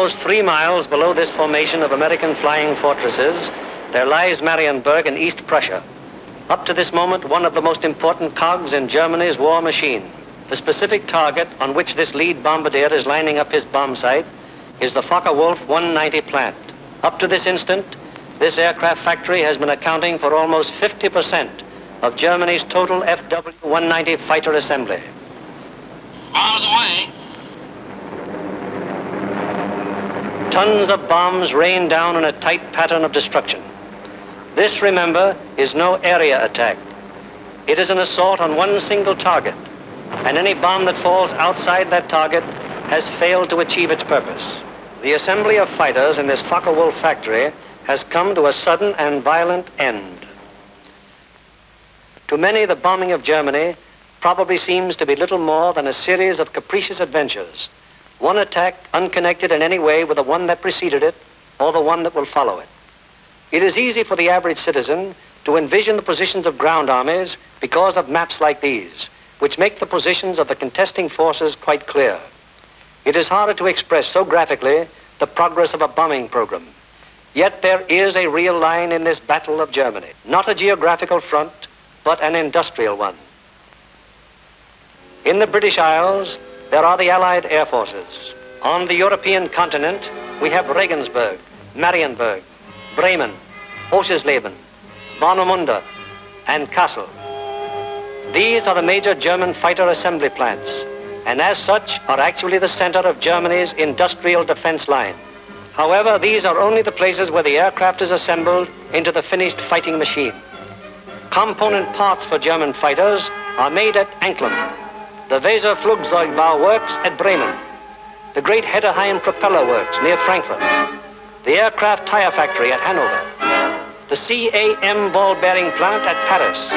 Almost 3 miles below this formation of American flying fortresses, there lies Marienburg in East Prussia. Up to this moment, one of the most important cogs in Germany's war machine. The specific target on which this lead bombardier is lining up his bomb sight is the Focke-Wulf 190 plant. Up to this instant, this aircraft factory has been accounting for almost 50% of Germany's total FW-190 fighter assembly. Bombs away. Tons of bombs rain down in a tight pattern of destruction. This, remember, is no area attack. It is an assault on one single target, and any bomb that falls outside that target has failed to achieve its purpose. The assembly of fighters in this Focke-Wulf factory has come to a sudden and violent end. To many, the bombing of Germany probably seems to be little more than a series of capricious adventures, one attack unconnected in any way with the one that preceded it or the one that will follow it. It is easy for the average citizen to envision the positions of ground armies because of maps like these, which make the positions of the contesting forces quite clear. It is harder to express so graphically the progress of a bombing program. Yet there is a real line in this battle of Germany, not a geographical front, but an industrial one. In the British Isles, there are the Allied air forces. On the European continent, we have Regensburg, Marienburg, Bremen, Oschersleben, Warnemünde, and Kassel. These are the major German fighter assembly plants, and as such are actually the center of Germany's industrial defense line. However, these are only the places where the aircraft is assembled into the finished fighting machine. Component parts for German fighters are made at Anklam, the Weser-Flugzeugbau works at Bremen, the great Hedderheim propeller works near Frankfurt, the aircraft tire factory at Hanover, the CAM ball bearing plant at Paris,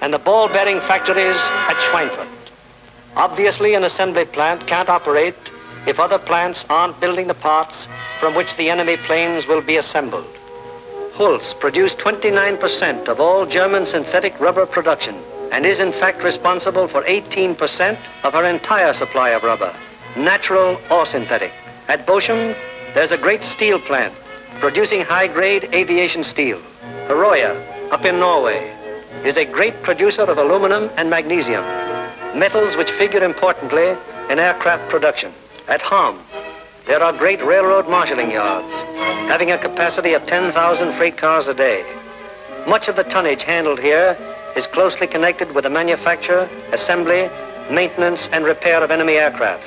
and the ball bearing factories at Schweinfurt. Obviously, an assembly plant can't operate if other plants aren't building the parts from which the enemy planes will be assembled. Hulst produced 29% of all German synthetic rubber production and is in fact responsible for 18% of her entire supply of rubber, natural or synthetic. At Bochum, there's a great steel plant producing high-grade aviation steel. Herøya, up in Norway, is a great producer of aluminum and magnesium, metals which figure importantly in aircraft production. At Ham, there are great railroad marshalling yards, having a capacity of 10,000 freight cars a day. Much of the tonnage handled here is closely connected with the manufacture, assembly, maintenance, and repair of enemy aircraft.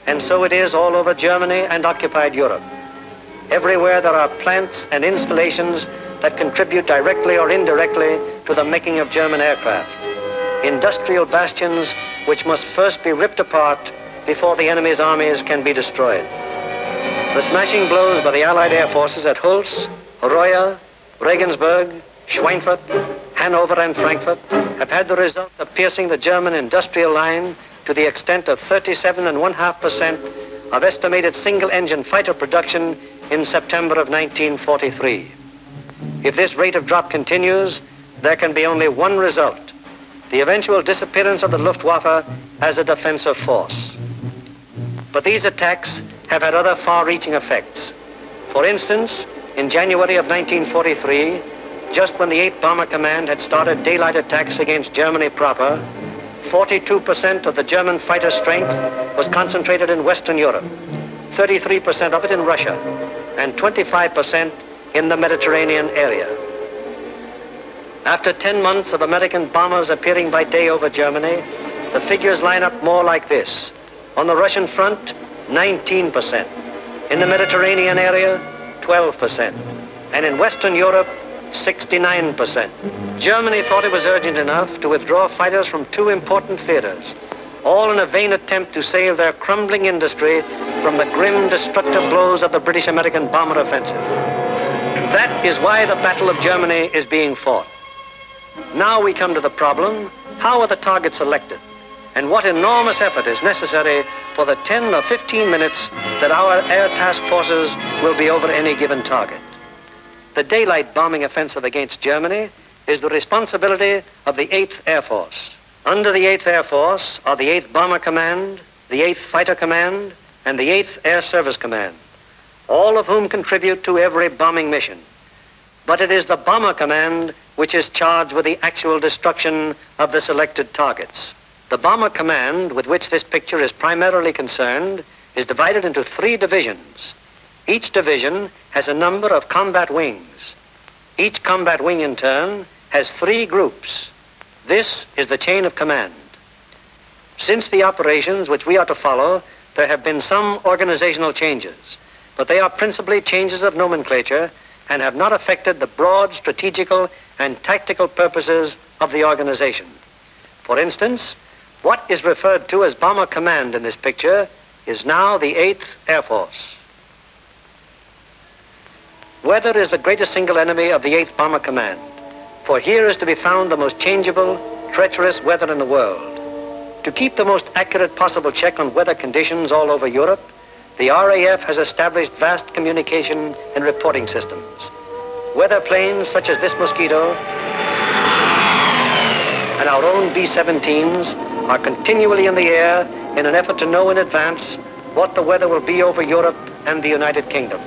And so it is all over Germany and occupied Europe. Everywhere there are plants and installations that contribute directly or indirectly to the making of German aircraft. Industrial bastions which must first be ripped apart before the enemy's armies can be destroyed. The smashing blows by the Allied air forces at Hulst, Herøya, Regensburg, Schweinfurt, Hanover, and Frankfurt have had the result of piercing the German industrial line to the extent of 37.5% of estimated single-engine fighter production in September of 1943. If this rate of drop continues, there can be only one result: the eventual disappearance of the Luftwaffe as a defensive force. But these attacks have had other far-reaching effects. For instance, in January of 1943, just when the 8th Bomber Command had started daylight attacks against Germany proper, 42% of the German fighter strength was concentrated in Western Europe, 33% of it in Russia, and 25% in the Mediterranean area. After 10 months of American bombers appearing by day over Germany, the figures line up more like this. On the Russian front, 19%. In the Mediterranean area, 12%. And in Western Europe, 69%. Germany thought it was urgent enough to withdraw fighters from 2 important theaters, all in a vain attempt to save their crumbling industry from the grim, destructive blows of the British-American bomber offensive. That is why the Battle of Germany is being fought. Now we come to the problem: how are the targets selected? And what enormous effort is necessary for the 10 or 15 minutes that our air task forces will be over any given target? The daylight bombing offensive against Germany is the responsibility of the 8th Air Force. Under the 8th Air Force are the 8th Bomber Command, the 8th Fighter Command, and the 8th Air Service Command. all of whom contribute to every bombing mission. But it is the Bomber Command which is charged with the actual destruction of the selected targets. The Bomber Command, with which this picture is primarily concerned, is divided into 3 divisions. Each division has a number of combat wings. Each combat wing, in turn, has 3 groups. This is the chain of command. Since the operations which we are to follow, there have been some organizational changes, but they are principally changes of nomenclature and have not affected the broad strategical and tactical purposes of the organization. For instance, what is referred to as Bomber Command in this picture is now the 8th Air Force. Weather is the greatest single enemy of the 8th Bomber Command, for here is to be found the most changeable, treacherous weather in the world. To keep the most accurate possible check on weather conditions all over Europe, the RAF has established vast communication and reporting systems. Weather planes such as this Mosquito and our own B-17s are continually in the air in an effort to know in advance what the weather will be over Europe and the United Kingdom.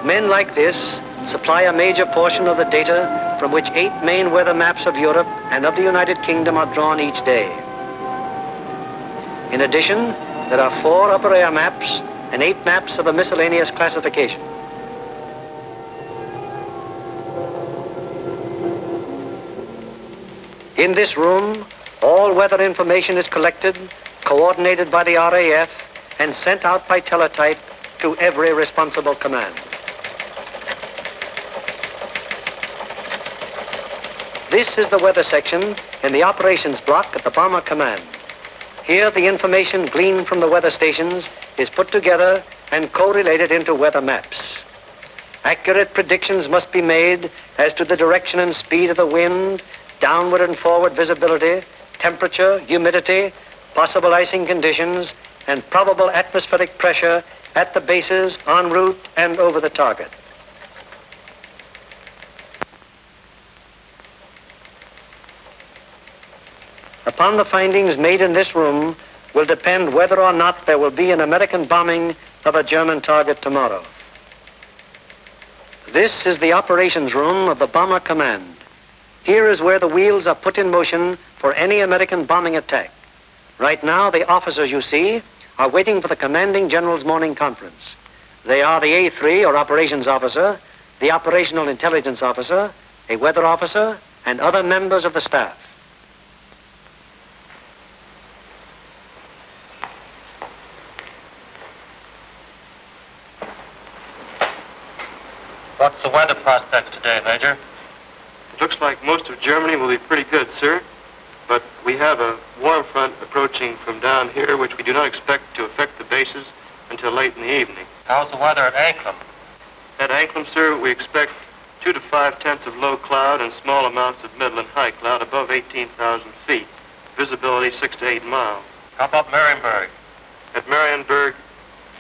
Men like this supply a major portion of the data from which 8 main weather maps of Europe and of the United Kingdom are drawn each day. In addition, there are 4 upper air maps and 8 maps of a miscellaneous classification. In this room, all weather information is collected, coordinated by the RAF, and sent out by teletype to every responsible command. This is the weather section in the operations block at the Bomber Command. Here, the information gleaned from the weather stations is put together and correlated into weather maps. Accurate predictions must be made as to the direction and speed of the wind, downward and forward visibility, temperature, humidity, possible icing conditions, and probable atmospheric pressure at the bases, en route, and over the target. Upon the findings made in this room will depend whether or not there will be an American bombing of a German target tomorrow. This is the operations room of the Bomber Command. Here is where the wheels are put in motion for any American bombing attack. Right now, the officers you see are waiting for the commanding general's morning conference. They are the A3, or operations officer, the operational intelligence officer, a weather officer, and other members of the staff. What's the weather prospects today, Major? It looks like most of Germany will be pretty good, sir. But we have a warm front approaching from down here, which we do not expect to affect the bases until late in the evening. How's the weather at Anklam? At Anklam, sir, we expect 2 to 5 tenths of low cloud and small amounts of middle and high cloud above 18,000 feet. Visibility 6 to 8 miles. How about Marienburg? At Marienburg,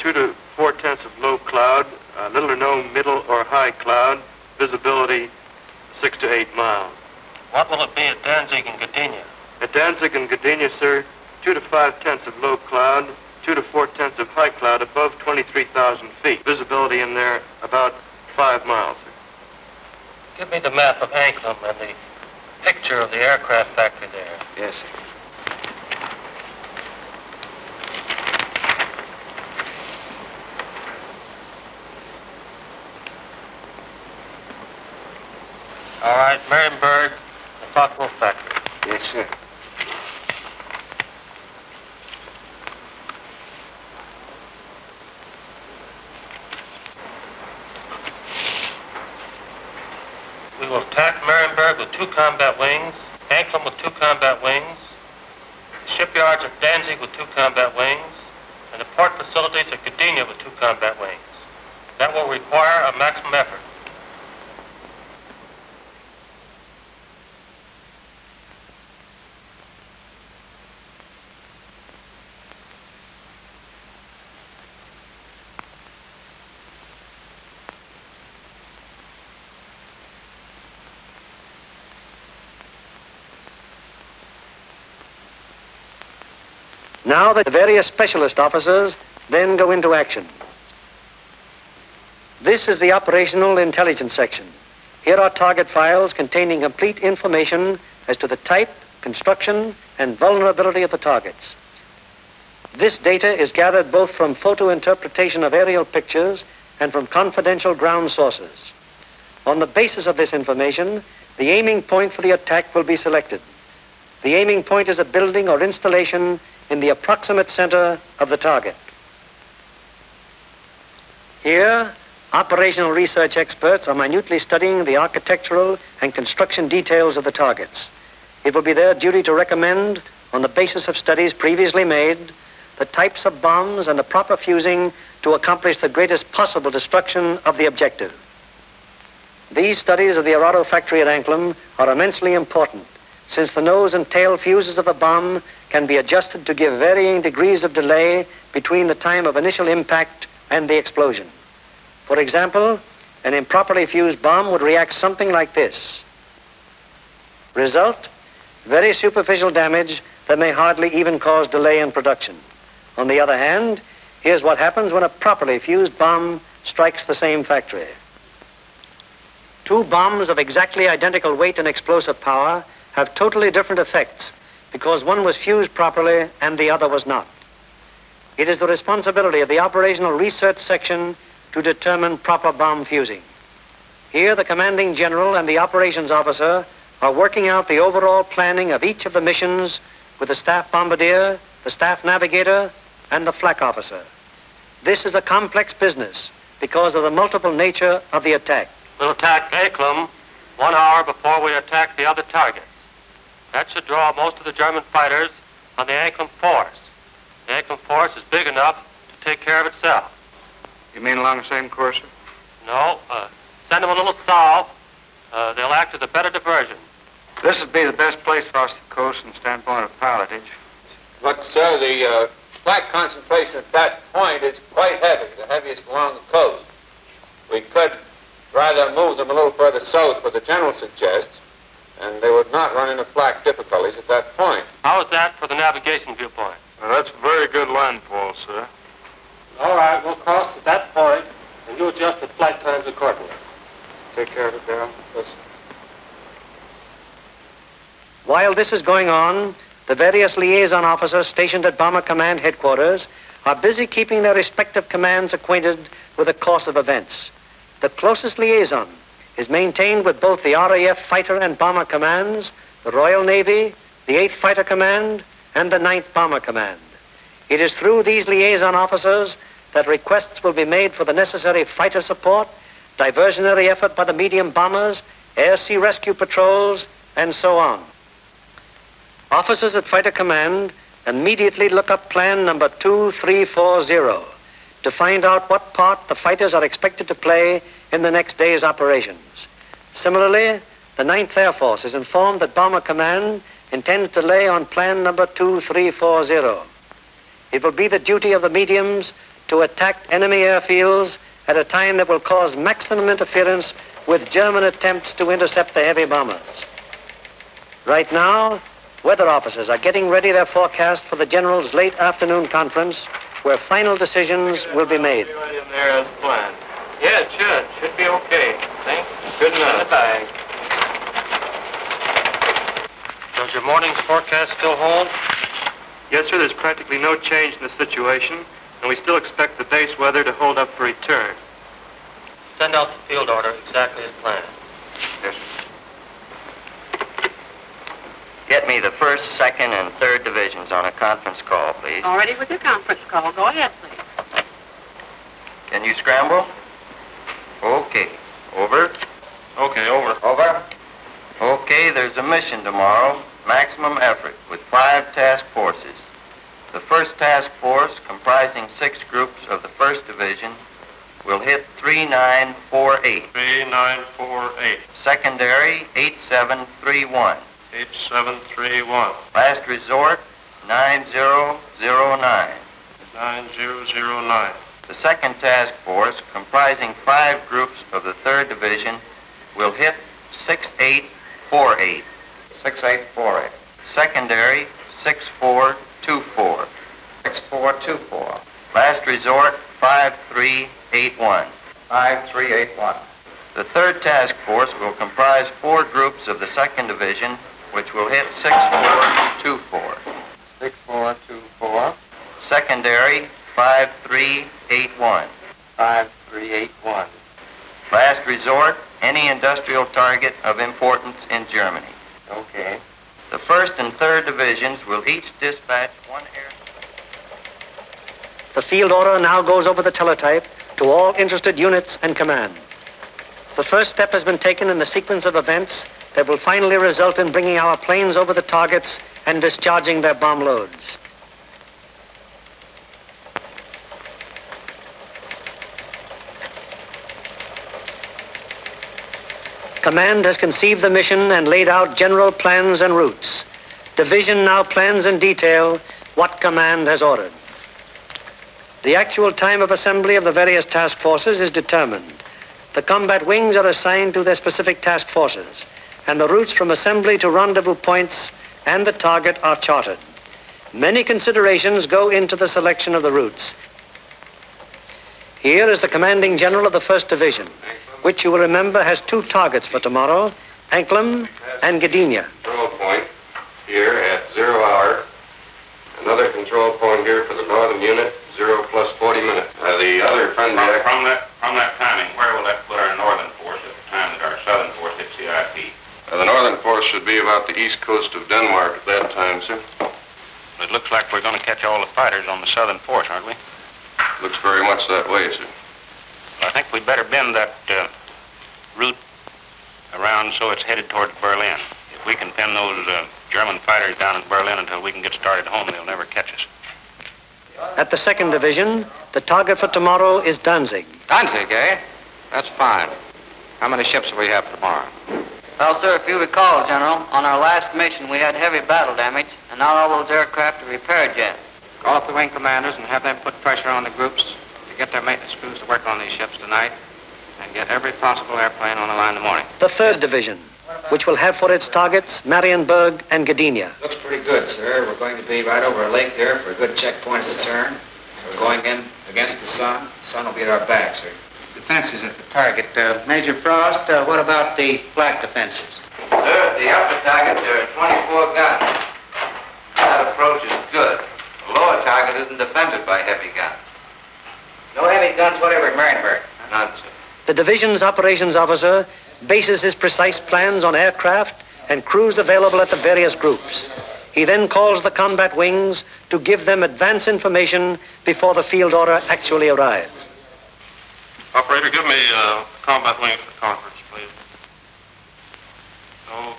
2 to 4 tenths of low cloud, little or no middle or high cloud, visibility 6 to 8 miles. What will it be at Danzig and Gdynia? At Danzig and Gdynia, sir, 2 to 5 tenths of low cloud, 2 to 4 tenths of high cloud above 23,000 feet. Visibility in there about 5 miles, sir. Give me the map of Anklam and the picture of the aircraft factory there. Yes, sir. All right, Marienburg, the Focke-Wulf factory. Yes, sir. We will attack Marienburg with 2 combat wings, Anklam with 2 combat wings, the shipyards at Danzig with 2 combat wings, and the port facilities at Gdynia with 2 combat wings. That will require a maximum effort. Now the various specialist officers then go into action. This is the operational intelligence section. Here are target files containing complete information as to the type, construction, and vulnerability of the targets. This data is gathered both from photo interpretation of aerial pictures and from confidential ground sources. On the basis of this information, the aiming point for the attack will be selected. The aiming point is a building or installation in the approximate center of the target. Here, operational research experts are minutely studying the architectural and construction details of the targets. It will be their duty to recommend, on the basis of studies previously made, the types of bombs and the proper fusing to accomplish the greatest possible destruction of the objective. These studies of the Arado factory at Anklam are immensely important, since the nose and tail fuses of the bomb can be adjusted to give varying degrees of delay between the time of initial impact and the explosion. For example, an improperly fused bomb would react something like this. Result, very superficial damage that may hardly even cause delay in production. On the other hand, here's what happens when a properly fused bomb strikes the same factory. Two bombs of exactly identical weight and explosive power have totally different effects because one was fused properly and the other was not. It is the responsibility of the operational research section to determine proper bomb fusing. Here, the commanding general and the operations officer are working out the overall planning of each of the missions with the staff bombardier, the staff navigator, and the flak officer. This is a complex business because of the multiple nature of the attack. We'll attack Anklam 1 hour before we attack the other targets. That should draw most of the German fighters on the Anklam force. The Anklam force is big enough to take care of itself. You mean along the same course, sir? No, send them a little south. They'll act as a better diversion. This would be the best place across the coast from the standpoint of pilotage. But, sir, the flak concentration at that point is quite heavy, the heaviest along the coast. We could rather move them a little further south, what the general suggests, and they would not run into flak difficulties at that point. How is that for the navigation viewpoint? Well, that's a very good landfall, sir. All right, we'll cross at that point, and you adjust the flight times accordingly. Take care of it, Darrell. Yes. While this is going on, the various liaison officers stationed at Bomber Command headquarters are busy keeping their respective commands acquainted with the course of events. The closest liaison is maintained with both the RAF Fighter and Bomber Commands, the Royal Navy, the 8th Fighter Command, and the 9th Bomber Command. It is through these liaison officers that requests will be made for the necessary fighter support, diversionary effort by the medium bombers, air-sea rescue patrols, and so on. Officers at Fighter Command immediately look up plan number 2340 to find out what part the fighters are expected to play in the next day's operations. Similarly, the 9th Air Force is informed that Bomber Command intends to lay on plan number 2340. It will be the duty of the mediums to attack enemy airfields at a time that will cause maximum interference with German attempts to intercept the heavy bombers. Right now, weather officers are getting ready their forecast for the General's late afternoon conference, where final decisions will be made. Right in there as planned. Yeah, it should. Should be okay. Thanks. Good enough. In the bag. Does your morning's forecast still hold? Yes, sir. There's practically no change in the situation, and we still expect the base weather to hold up for return. Send out the field order exactly as planned. Yes, sir. Get me the 1st, 2nd, and 3rd divisions on a conference call, please. All ready with your conference call. Go ahead, please. Can you scramble? Okay. Over. Okay, over. Over. Okay, there's a mission tomorrow. Maximum effort with 5 task forces. The 1st task force, comprising 6 groups of the 1st Division, will hit 3948. 3948. Secondary, 8731. 8731. Last resort, 9009. 9009. The 2nd task force, comprising 5 groups of the 3rd Division, will hit 6848. 6848. Secondary, 6424. 6424. Last resort, 5381. 5381. The third task force will comprise 4 groups of the 2nd Division, which will hit 6424. 6424. Secondary 5381. 5381. Last resort, any industrial target of importance in Germany. Okay. The 1st and 3rd Divisions will each dispatch 1 air. The field order now goes over the teletype to all interested units and command. The first step has been taken in the sequence of events that will finally result in bringing our planes over the targets and discharging their bomb loads. Command has conceived the mission and laid out general plans and routes. Division now plans in detail what command has ordered. The actual time of assembly of the various task forces is determined. The combat wings are assigned to their specific task forces, and the routes from assembly to rendezvous points and the target are charted. Many considerations go into the selection of the routes. Here is the commanding general of the 1st Division, which you will remember has 2 targets for tomorrow, Anklam and Gdynia. Control point here at 0 hour. Another control point here for the northern unit, 0 plus 40 minutes. The other friendly... From that timing, where will that put our northern force at the time that our southern force hits the IP? The northern force should be about the east coast of Denmark at that time, sir. It looks like we're going to catch all the fighters on the southern force, aren't we? Looks very much that way, sir. I think we'd better bend that route around so it's headed toward Berlin. If we can pin those German fighters down in Berlin until we can get started home, they'll never catch us. At the 2nd Division, the target for tomorrow is Danzig. Danzig, eh? That's fine. How many ships will we have for tomorrow? Well, sir, if you recall, General, on our last mission we had heavy battle damage, and not all those aircraft are repaired yet. Call up the wing commanders and have them put pressure on the groups to get their maintenance crews to work on these ships tonight and get every possible airplane on the line in the morning. The 3rd Division, which will have for its targets Marienburg and Gdynia. Looks pretty good, sir. We're going to be right over a lake there for a good checkpoint at the turn. We're going in against the sun. The sun will be at our back, sir. Defenses at the target. Major Frost, what about the flak defenses? Sir, at the upper target, there are 24 guns. That approach is good. The lower target isn't defended by heavy guns. No heavy guns whatever at Marienburg. None, sir. The division's operations officer bases his precise plans on aircraft and crews available at the various groups. He then calls the combat wings to give them advance information before the field order actually arrives. Operator, give me combat wings for conference, please.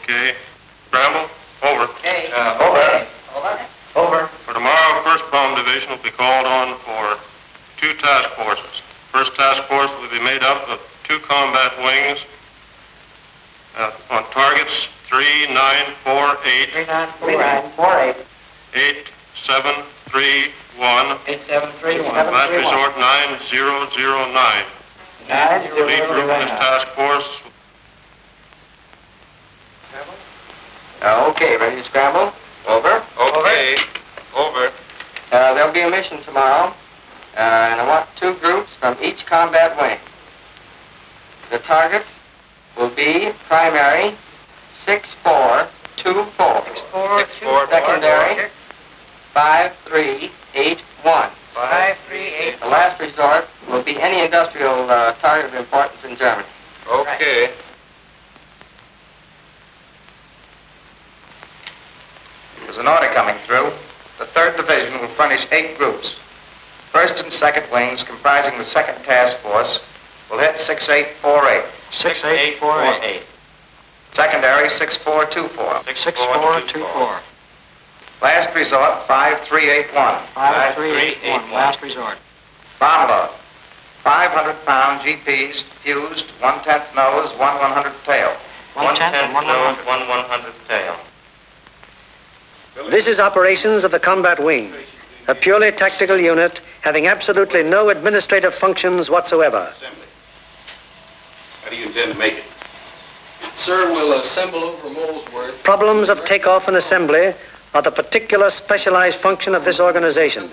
Okay. Scramble, over. Okay. Over. Over. Over. For tomorrow, 1st Bomb Division will be called on for 2 task forces. First task force will be made up of 2 combat wings on targets 3, 9, 4, 8. 3, 9, 4, 8. 4, 8. 8, 7, 3, 1. 8, 7, 3, 1. Last resort 9009. 9, 0, Lead group in this task force. Okay, ready to scramble? Over. Okay. Over. There'll be a mission tomorrow, and I want 2 groups from each combat wing. The target will be primary 6424. 6424. Secondary 5381. 5381. The last resort will be any industrial target of importance in Germany. Okay. There's an order coming through. The 3rd Division will furnish 8 groups. 1st and 2nd wings, comprising the 2nd Task Force, will hit 6848. 6848. Secondary 6424. 6424. Last resort 5381. 5381. Last resort. Bomb load. 500-pound GPs fused, 1/10 nose, 1/100 tail. 1/10 and 1/100. 1/100 tail. This is operations of the combat wing, a purely tactical unit having absolutely no administrative functions whatsoever. How do you intend to make it? Sir, we'll assemble over Molesworth. Problems of takeoff and assembly are the particular specialized function of this organization.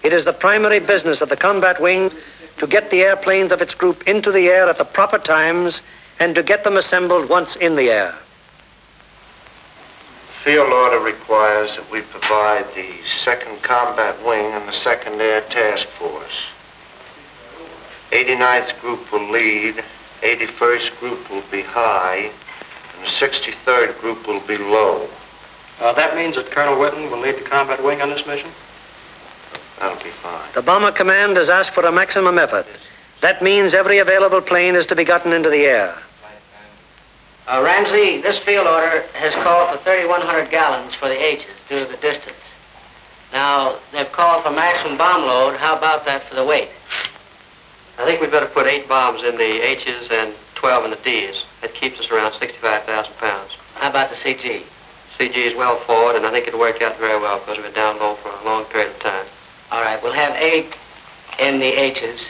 It is the primary business of the combat wing to get the airplanes of its group into the air at the proper times and to get them assembled once in the air. Field order requires that we provide the 2nd Combat Wing and the 2nd Air Task Force. 89th Group will lead, 81st Group will be high, and the 63rd Group will be low. That means that Colonel Whitten will lead the combat wing on this mission? That'll be fine. The Bomber Command has asked for a maximum effort. That means every available plane is to be gotten into the air. Ramsey, this field order has called for 3,100 gallons for the H's due to the distance. Now, they've called for maximum bomb load. How about that for the weight? I think we'd better put 8 bombs in the H's and 12 in the D's. That keeps us around 65,000 pounds. How about the CG? CG is well forward, and I think it'll work out very well because we've been down low for a long period of time. All right, we'll have 8 in the H's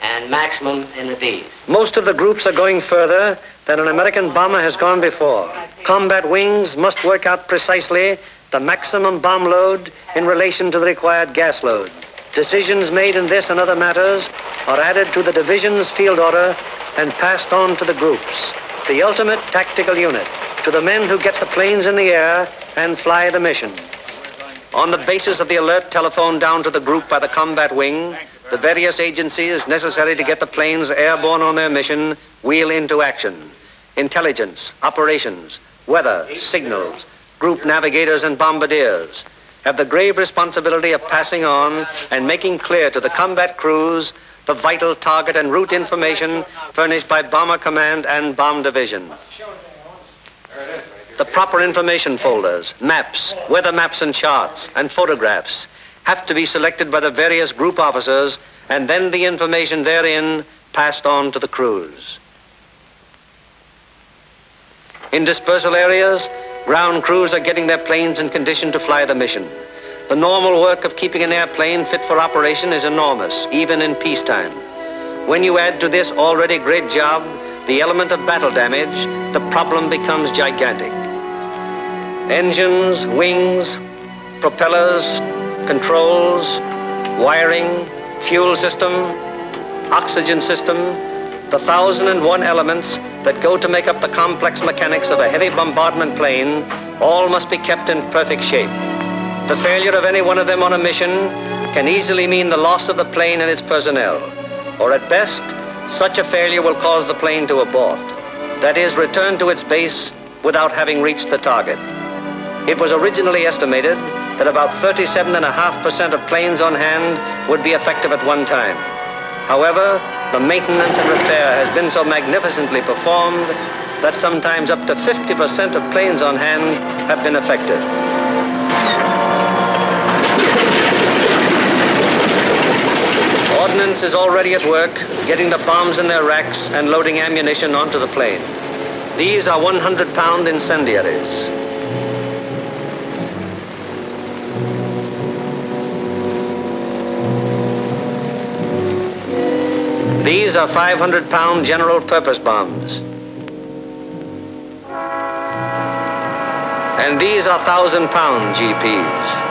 and maximum in the D's. Most of the groups are going further than an American bomber has gone before. Combat wings must work out precisely the maximum bomb load in relation to the required gas load. Decisions made in this and other matters are added to the division's field order and passed on to the groups, the ultimate tactical unit, to the men who get the planes in the air and fly the mission. On the basis of the alert telephoned down to the group by the combat wing, the various agencies necessary to get the planes airborne on their mission wheel into action. Intelligence, operations, weather, signals, group navigators and bombardiers have the grave responsibility of passing on and making clear to the combat crews the vital target and route information furnished by Bomber Command and Bomb Division. The proper information folders, maps, weather maps and charts, and photographs have to be selected by the various group officers, and then the information therein passed on to the crews. In dispersal areas, ground crews are getting their planes in condition to fly the mission. The normal work of keeping an airplane fit for operation is enormous, even in peacetime. When you add to this already great job the element of battle damage, the problem becomes gigantic. Engines, wings, propellers, controls, wiring, fuel system, oxygen system, the 1,001 elements that go to make up the complex mechanics of a heavy bombardment plane all must be kept in perfect shape. The failure of any one of them on a mission can easily mean the loss of the plane and its personnel, or at best, such a failure will cause the plane to abort. That is, return to its base without having reached the target. It was originally estimated that about 37.5% of planes on hand would be effective at one time. However, the maintenance and repair has been so magnificently performed that sometimes up to 50% of planes on hand have been effective. Ordnance is already at work, getting the bombs in their racks and loading ammunition onto the plane. These are 100-pound incendiaries. These are 500-pound general-purpose bombs. And these are 1,000-pound GPs.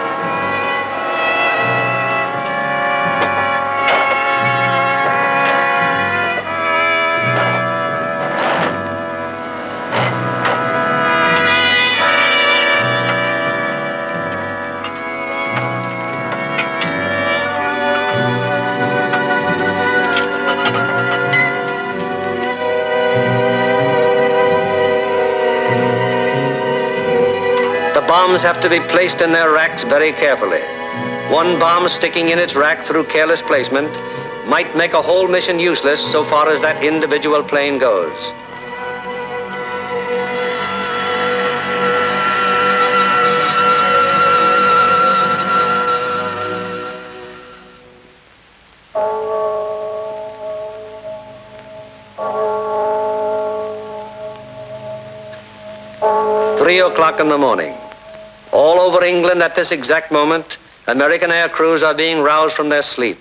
Bombs have to be placed in their racks very carefully. One bomb sticking in its rack through careless placement might make a whole mission useless so far as that individual plane goes. Three o'clock in the morning. All over England at this exact moment, American air crews are being roused from their sleep.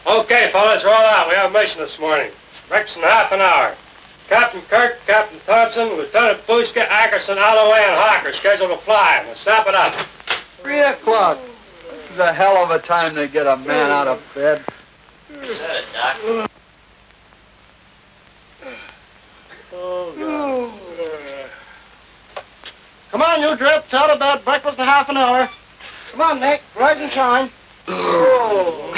Okay, fellas, roll out. We have a mission this morning. Breakfast in half an hour. Captain Kirk, Captain Thompson, Lieutenant Buska, Ackerson, Holloway, and Hawker scheduled to fly. We'll snap it up. 3 o'clock. This is a hell of a time to get a man out of bed. Said it, Doc. Come on, you drift. Out of bed. Breakfast in half an hour. Come on, Nick. Rise and shine. All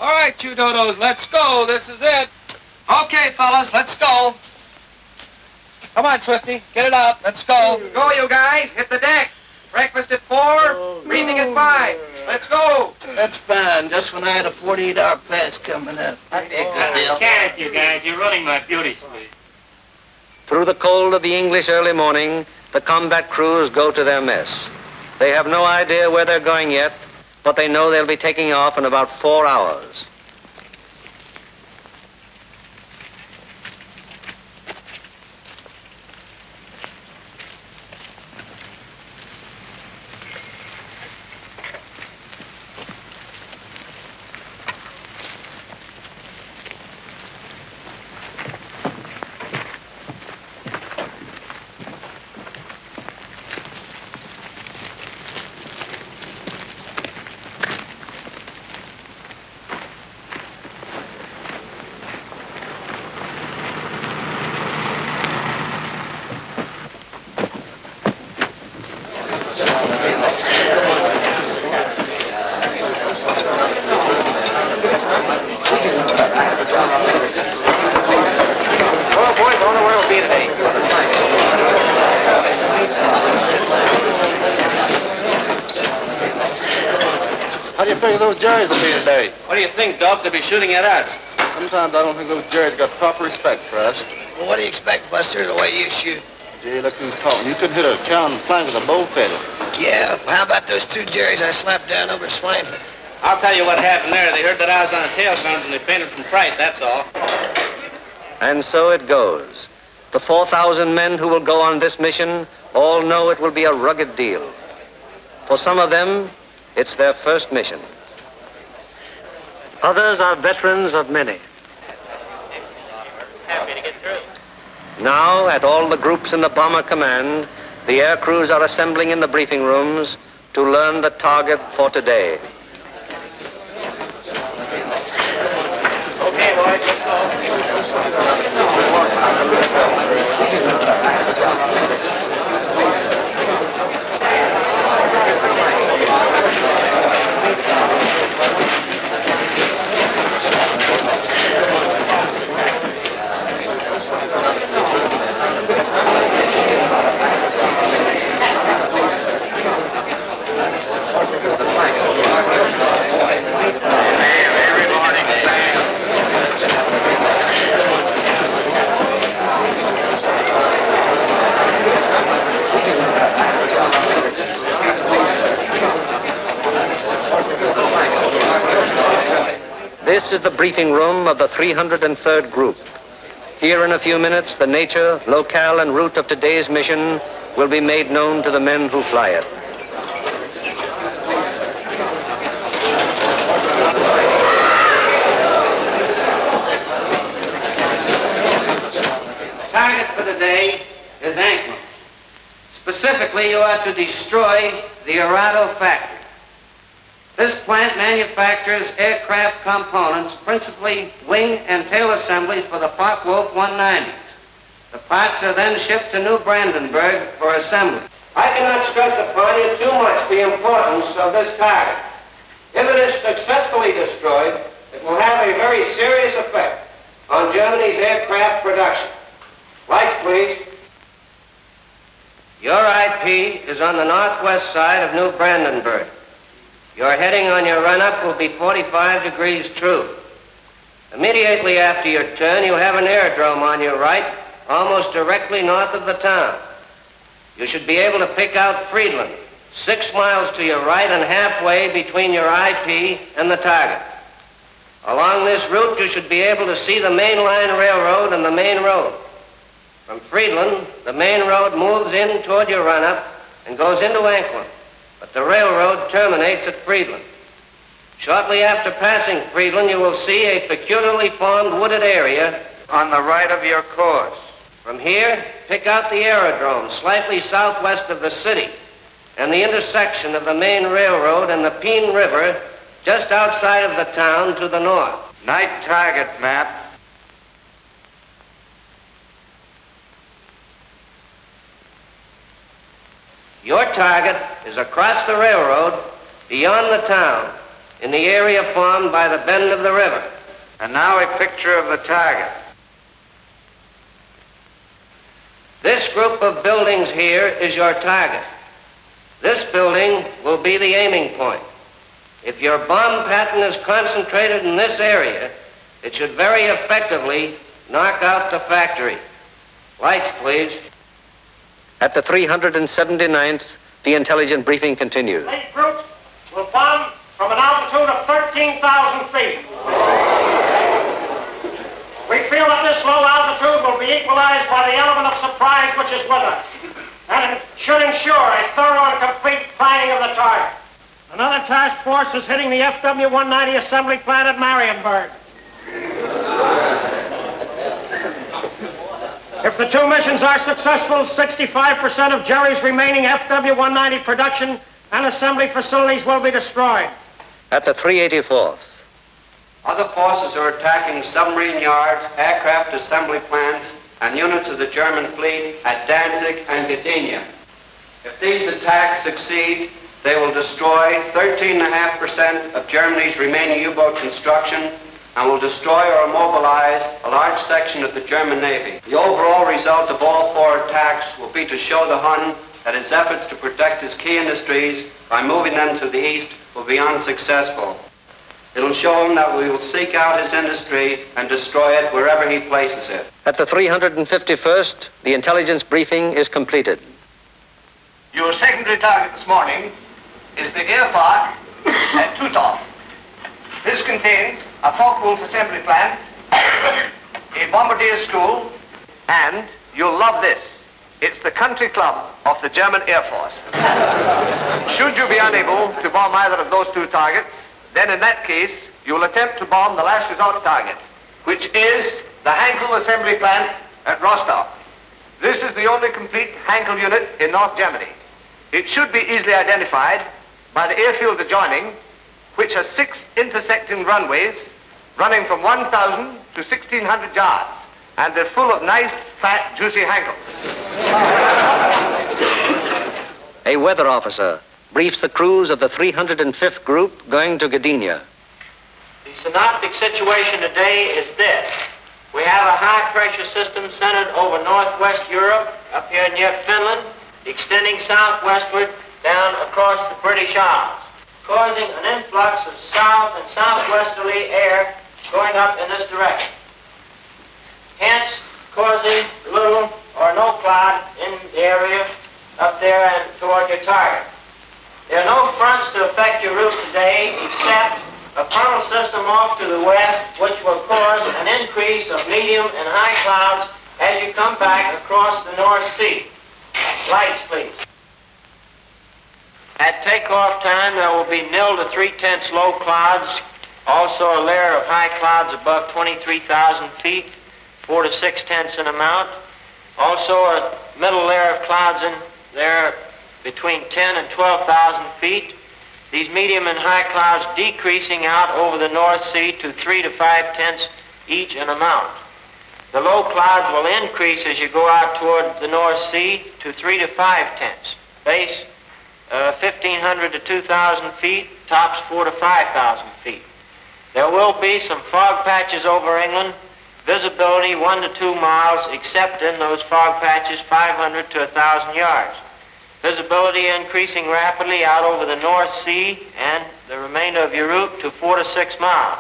right, you dodos, let's go. This is it. Okay, fellas, let's go. Come on, Swifty. Get it out. Let's go. Go, you guys. Hit the deck. Breakfast at 4, briefing at 5. Let's go. That's fine. Just when I had a 48-hour pass coming up. That'd be a good deal. Can't, you guys. You're running my beauty suite. Through the cold of the English early morning, the combat crews go to their mess. They have no idea where they're going yet, but they know they'll be taking off in about 4 hours. How do you figure those Jerrys will be today? What do you think, Doc? They'll be shooting at us. Sometimes I don't think those Jerrys got proper respect for us. Well, what do you expect, Buster, the way you shoot? Gee, look who's talking. You couldn't hit a cow in the flank with a bow feather. Yeah, well, how about those 2 Jerrys I slapped down over at Swainford? I'll tell you what happened there. They heard that I was on a tail guns and they fainted from fright, that's all. And so it goes. The 4,000 men who will go on this mission all know it will be a rugged deal. For some of them, it's their first mission. Others are veterans of many. Happy to get through. Now, at all the groups in the bomber command, the air crews are assembling in the briefing rooms to learn the target for today. Okay, boys, let's go. This is the briefing room of the 303rd Group. Here in a few minutes, the nature, locale, and route of today's mission will be made known to the men who fly it. The target for today is Anklam. Specifically, you are to destroy the Arado factory. This plant manufactures aircraft components, principally wing and tail assemblies for the Focke-Wulf 190s. The parts are then shipped to New Brandenburg for assembly. I cannot stress upon you too much the importance of this target. If it is successfully destroyed, it will have a very serious effect on Germany's aircraft production. Lights, please. Your IP is on the northwest side of New Brandenburg. Your heading on your run-up will be 45 degrees true. Immediately after your turn, you have an aerodrome on your right, almost directly north of the town. You should be able to pick out Friedland, 6 miles to your right and halfway between your IP and the target. Along this route, you should be able to see the main line railroad and the main road. From Friedland, the main road moves in toward your run-up and goes into Anklam. But the railroad terminates at Friedland. Shortly after passing Friedland, you will see a peculiarly formed wooded area On the right of your course. From here, pick out the aerodrome slightly southwest of the city and the intersection of the main railroad and the Peene River just outside of the town to the north. Night target map. Your target is across the railroad, beyond the town, in the area formed by the bend of the river. And now a picture of the target. This group of buildings here is your target. This building will be the aiming point. If your bomb pattern is concentrated in this area, it should very effectively knock out the factory. Lights, please. At the 379th, the intelligence briefing continues. These groups will bomb from an altitude of 13,000 feet. We feel that this low altitude will be equalized by the element of surprise which is with us, and it should ensure a thorough and complete finding of the target. Another task force is hitting the FW-190 assembly plant at Marienburg. If the two missions are successful, 65% of Jerry's remaining FW-190 production and assembly facilities will be destroyed. At the 384th. Other forces are attacking submarine yards, aircraft assembly plants, and units of the German fleet at Danzig and Gdynia. If these attacks succeed, they will destroy 13.5% of Germany's remaining U-boat construction and will destroy or immobilize a large section of the German Navy. The overall result of all four attacks will be to show the Hun that his efforts to protect his key industries by moving them to the east will be unsuccessful. It'll show him that we will seek out his industry and destroy it wherever he places it. At the 351st, the intelligence briefing is completed. Your secondary target this morning is the air park at Tutov. This contains a Focke-Wulf assembly plant, a bombardier school, and you'll love this. It's the country club of the German Air Force. Should you be unable to bomb either of those two targets, then in that case, you'll attempt to bomb the last resort target, which is the Hankel assembly plant at Rostov. This is the only complete Hankel unit in North Germany. It should be easily identified by the airfield adjoining, which has 6 intersecting runways running from 1,000 to 1,600 yards, and they're full of nice, fat, juicy Hankels. A weather officer briefs the crews of the 305th group going to Gdynia. The synoptic situation today is this. We have a high-pressure system centered over northwest Europe, up here near Finland, extending southwestward down across the British Isles, causing an influx of south and southwesterly air going up in this direction, hence causing little or no cloud in the area up there and toward your target. There are no fronts to affect your route today except a frontal system off to the west, which will cause an increase of medium and high clouds as you come back across the North Sea. Lights, please. At takeoff time, there will be 0 to 3/10 low clouds, also a layer of high clouds above 23,000 feet, 4 to 6/10 in amount. Also a middle layer of clouds in there between 10 and 12,000 feet. These medium and high clouds decreasing out over the North Sea to 3 to 5/10 each in amount. The low clouds will increase as you go out toward the North Sea to 3 to 5/10. Base 1,500 to 2,000 feet, tops 4 to 5,000 feet. There will be some fog patches over England, visibility 1 to 2 miles, except in those fog patches 500 to 1,000 yards. Visibility increasing rapidly out over the North Sea and the remainder of your route to 4 to 6 miles.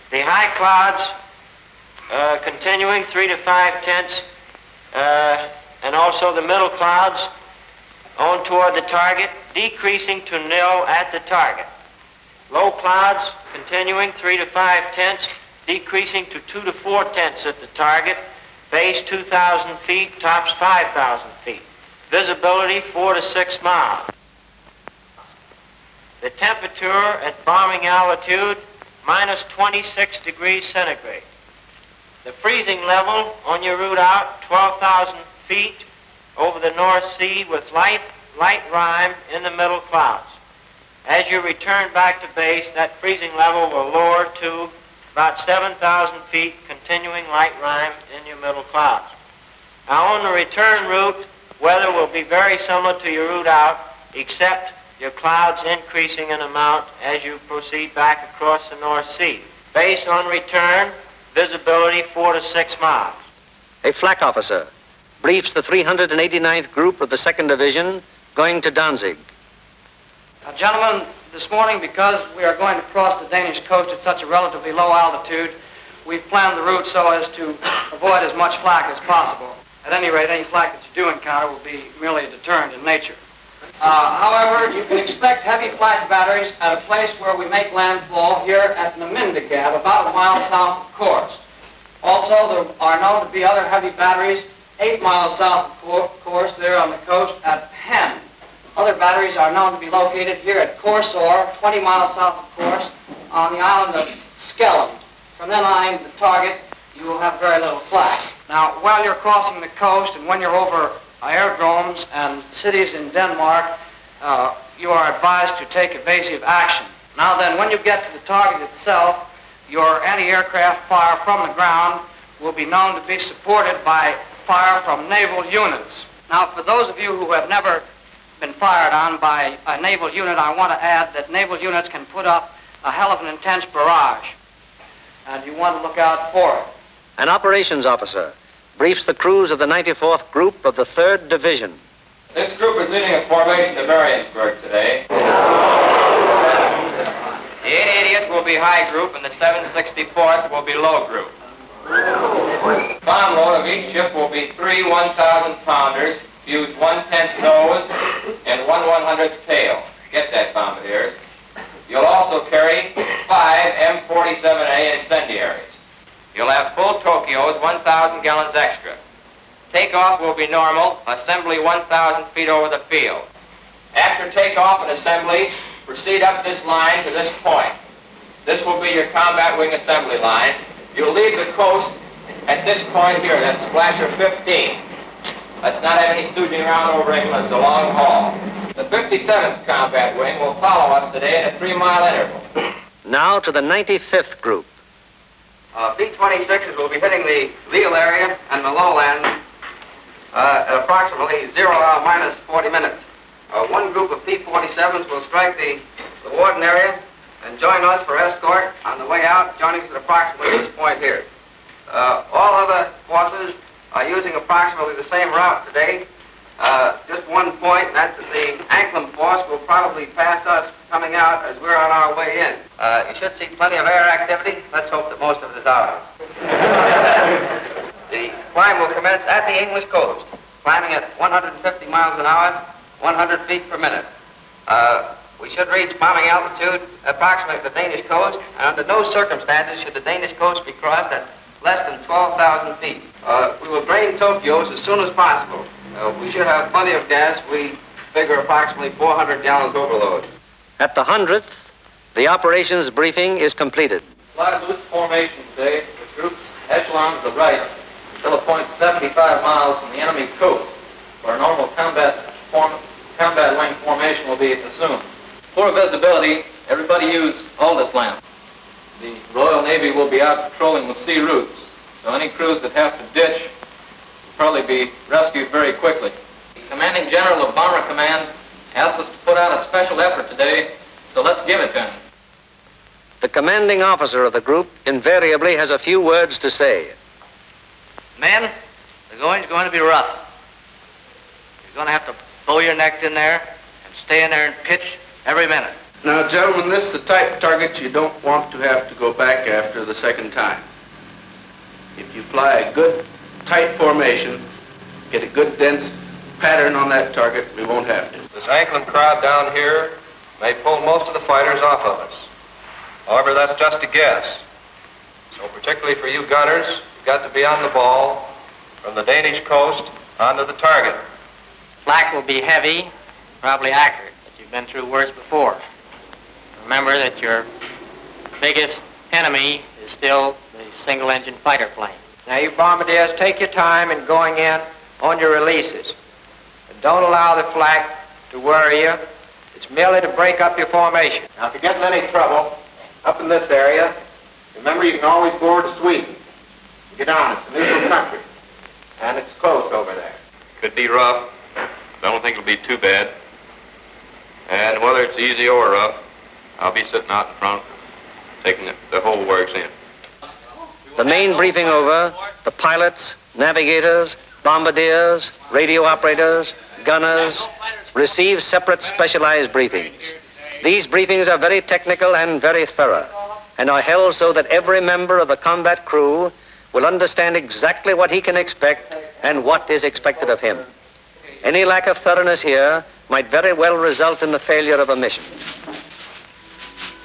The high clouds continuing 3 to 5/10, and also the middle clouds on toward the target, decreasing to 0 at the target. Low clouds continuing 3 to 5/10, decreasing to 2 to 4/10 at the target, base 2,000 feet, tops 5,000 feet. Visibility 4 to 6 miles. The temperature at bombing altitude minus 26 degrees centigrade. The freezing level on your route out, 12,000 feet over the North Sea with light rime in the middle clouds. As you return back to base, that freezing level will lower to about 7,000 feet, continuing light rime in your middle clouds. Now on the return route, weather will be very similar to your route out, except your clouds increasing in amount as you proceed back across the North Sea. Base on return, visibility 4 to 6 miles. A flak officer briefs the 389th Group of the 2nd Division going to Danzig. Now, gentlemen, this morning, because we are going to cross the Danish coast at such a relatively low altitude, we've planned the route so as to avoid as much flak as possible. At any rate, any flak that you do encounter will be merely a deterrent in nature. However, you can expect heavy flak batteries at a place where we make landfall here at Namindegab, about a mile south of Kursk. Also, there are known to be other heavy batteries 8 miles south of Kursk, there on the coast at Hen. Other batteries are known to be located here at Korsor, 20 miles south of Kursk, on the island of Skelland. From then on, the target, you will have very little flak. Now, while you're crossing the coast and when you're over aerodromes and cities in Denmark, you are advised to take evasive action. Now then, when you get to the target itself, your anti-aircraft fire from the ground will be known to be supported by fire from naval units. Now, for those of you who have never been fired on by a naval unit, I want to add that naval units can put up a hell of an intense barrage, and you want to look out for it. An operations officer briefs the crews of the 94th Group of the 3rd Division. This group is leading a formation to Mariensburg today. The 880th will be high group and the 764th will be low group. Bomb load of each ship will be 3 1,000-pounders, fuse 1/10 nose and 1 100th tail. Get that, bombardiers. You'll also carry 5 M47A incendiaries. You'll have full Tokyos, 1,000 gallons extra. Takeoff will be normal, assembly 1,000 feet over the field. After takeoff and assembly, proceed up this line to this point. This will be your combat wing assembly line. You'll leave the coast at this point here, that's splasher 15. Let's not have any stooging around over England, it's a long haul. The 57th combat wing will follow us today in a 3-mile interval. Now to the 95th Group. B-26s will be hitting the Lille area and the lowland at approximately 0 hour minus 40 minutes. One group of P-47s will strike the Warden area and join us for escort on the way out, joining us at approximately this point here. All other forces are using approximately the same route today. Just one point, and that's that the Anklam force will probably pass us coming out as we're on our way in. You should see plenty of air activity. Let's hope that most of it is ours. The climb will commence at the English coast, climbing at 150 miles an hour, 100 feet per minute. We should reach bombing altitude approximately the Danish coast, and under no circumstances should the Danish coast be crossed at less than 12,000 feet. We will drain Tokyos as soon as possible. We should have plenty of gas. We figure approximately 400 gallons overload. At the 100th, the operations briefing is completed. Fly loose formation today with groups echelon to the right until a point 75 miles from the enemy coast, where a normal combat wing formation will be assumed. For visibility, everybody use Aldous lamp. The Royal Navy will be out patrolling the sea routes, so any crews that have to ditch will probably be rescued very quickly. The Commanding General of Bomber Command asked us to put out a special effort today, so let's give it to him. The commanding officer of the group invariably has a few words to say. Men, the going's going to be rough. You're going to have to bow your necks in there and stay in there and pitch every minute. Now, gentlemen, this is the type of target you don't want to have to go back after the second time. If you fly a good, tight formation, get a good, dense pattern on that target, we won't have to. This Anklam crowd down here may pull most of the fighters off of us. However, that's just a guess. So particularly for you gunners, you've got to be on the ball from the Danish coast onto the target. Flak will be heavy, probably accurate, but you've been through worse before. Remember that your biggest enemy is still the single-engine fighter plane. Now, you bombardiers, take your time in going in on your releases. And don't allow the flak to worry you. It's merely to break up your formation. Now, if you get in any trouble up in this area, remember you can always board Sweden. Get on, it's a neutral country. And it's close over there. Could be rough. I don't think it'll be too bad. And whether it's easy or rough, I'll be sitting out in front, taking the whole works in. The main briefing over, the pilots, navigators, bombardiers, radio operators, gunners receive separate specialized briefings. These briefings are very technical and very thorough, and are held so that every member of the combat crew will understand exactly what he can expect and what is expected of him. Any lack of thoroughness here might very well result in the failure of a mission.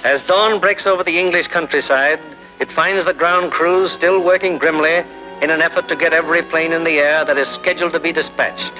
As dawn breaks over the English countryside, it finds the ground crews still working grimly in an effort to get every plane in the air that is scheduled to be dispatched.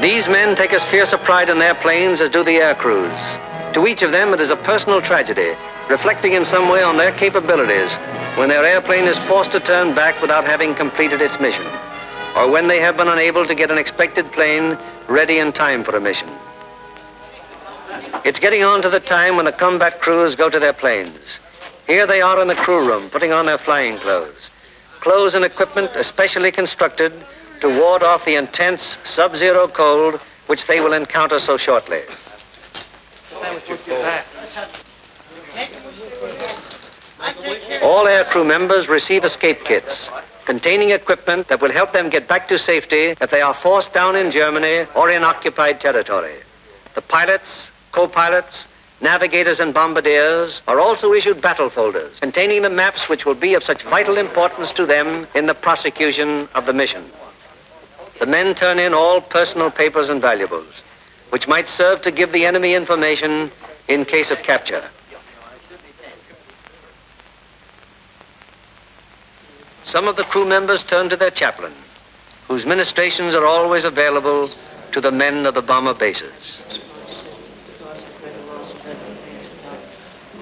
These men take as fierce a pride in their planes as do the air crews. To each of them, it is a personal tragedy, reflecting in some way on their capabilities when their airplane is forced to turn back without having completed its mission, or when they have been unable to get an expected plane ready in time for a mission. It's getting on to the time when the combat crews go to their planes. Here they are in the crew room, putting on their flying clothes. Clothes and equipment especially constructed to ward off the intense sub-zero cold which they will encounter so shortly. All air crew members receive escape kits containing equipment that will help them get back to safety if they are forced down in Germany or in occupied territory. The pilots, co-pilots, navigators and bombardiers are also issued battle folders containing the maps which will be of such vital importance to them in the prosecution of the mission. The men turn in all personal papers and valuables, which might serve to give the enemy information in case of capture. Some of the crew members turn to their chaplain, whose ministrations are always available to the men of the bomber bases.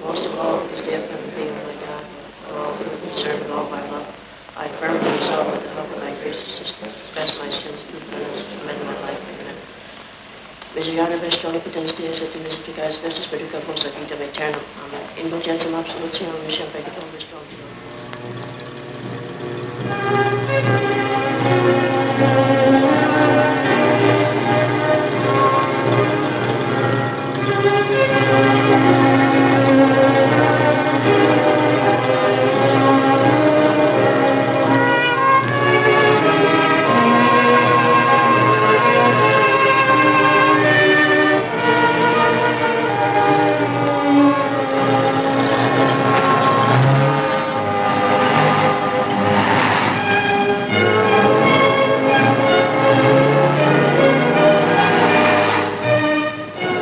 Most of all, because they have been being my God, for all who are concerned with all my love. I firmly resolve with the help of thy gracious sister, confess my sins, do penance, amend my life, amen. Misericorde vestra omnipotens Deus et misericors vestus perducamos ad vitam aeternam. Amen. Indulgentiam absolutionem mission peccatum vestra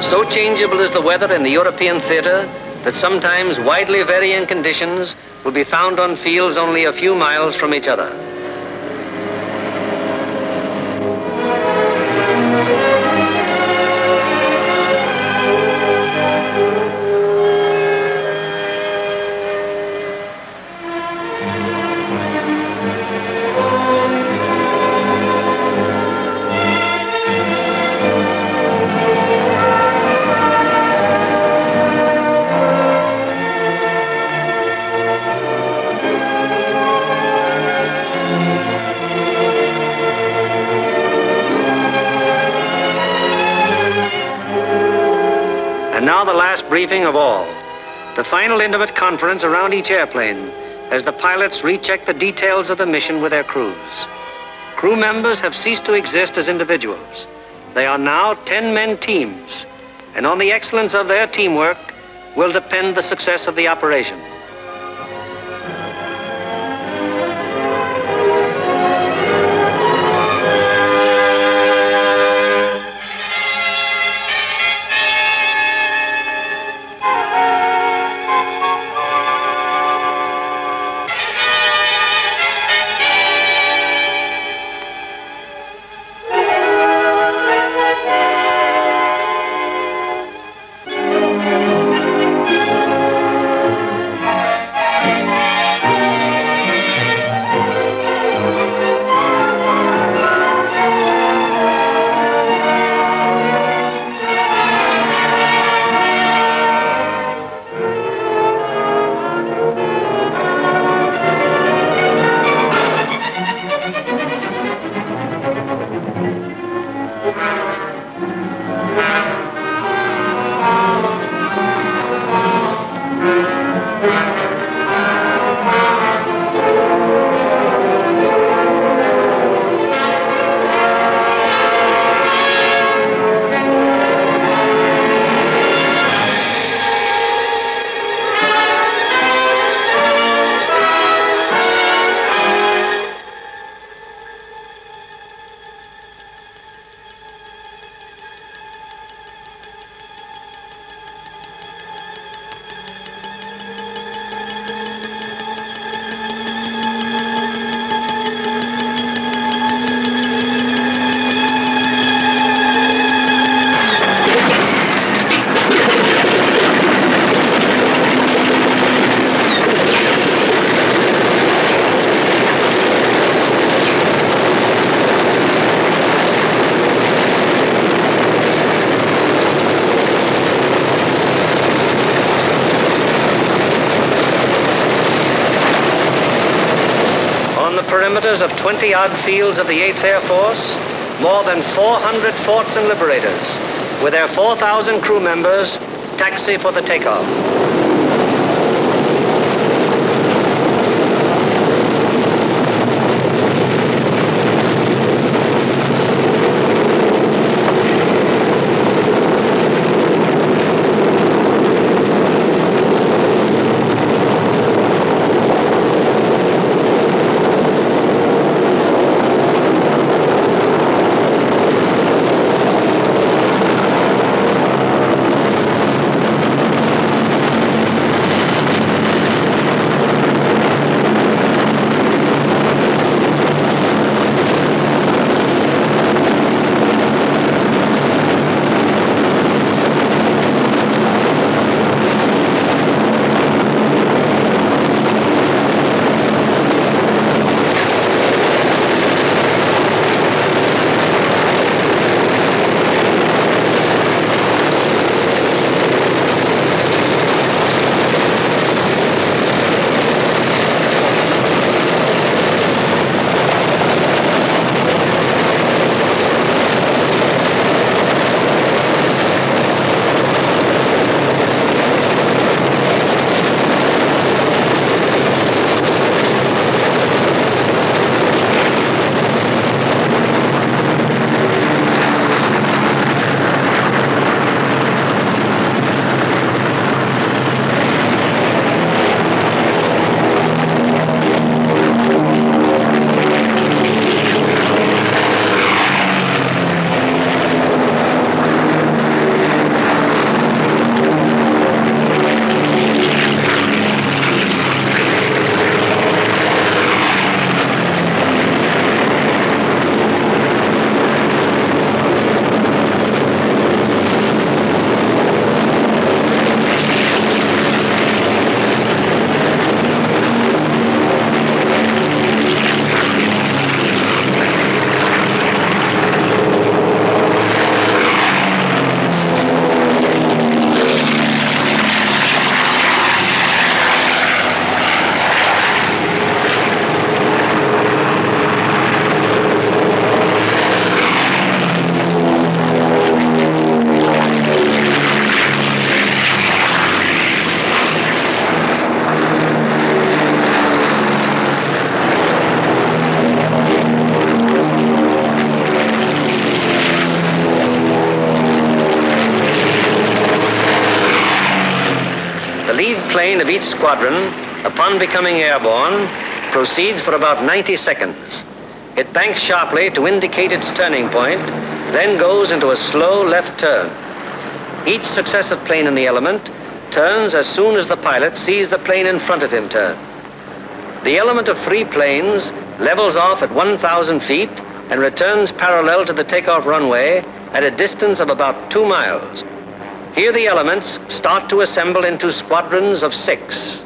So changeable is the weather in the European theater that sometimes widely varying conditions will be found on fields only a few miles from each other. And now the last briefing of all, the final intimate conference around each airplane as the pilots recheck the details of the mission with their crews. Crew members have ceased to exist as individuals. They are now 10-man teams, and on the excellence of their teamwork will depend the success of the operation. Perimeters of 20-odd fields of the 8th Air Force, more than 400 forts and liberators, with their 4,000 crew members, taxi for the takeoff. The lead plane of each squadron, upon becoming airborne, proceeds for about 90 seconds. It banks sharply to indicate its turning point, then goes into a slow left turn. Each successive plane in the element turns as soon as the pilot sees the plane in front of him turn. The element of 3 planes levels off at 1,000 feet and returns parallel to the takeoff runway at a distance of about 2 miles. Here the elements start to assemble into squadrons of 6.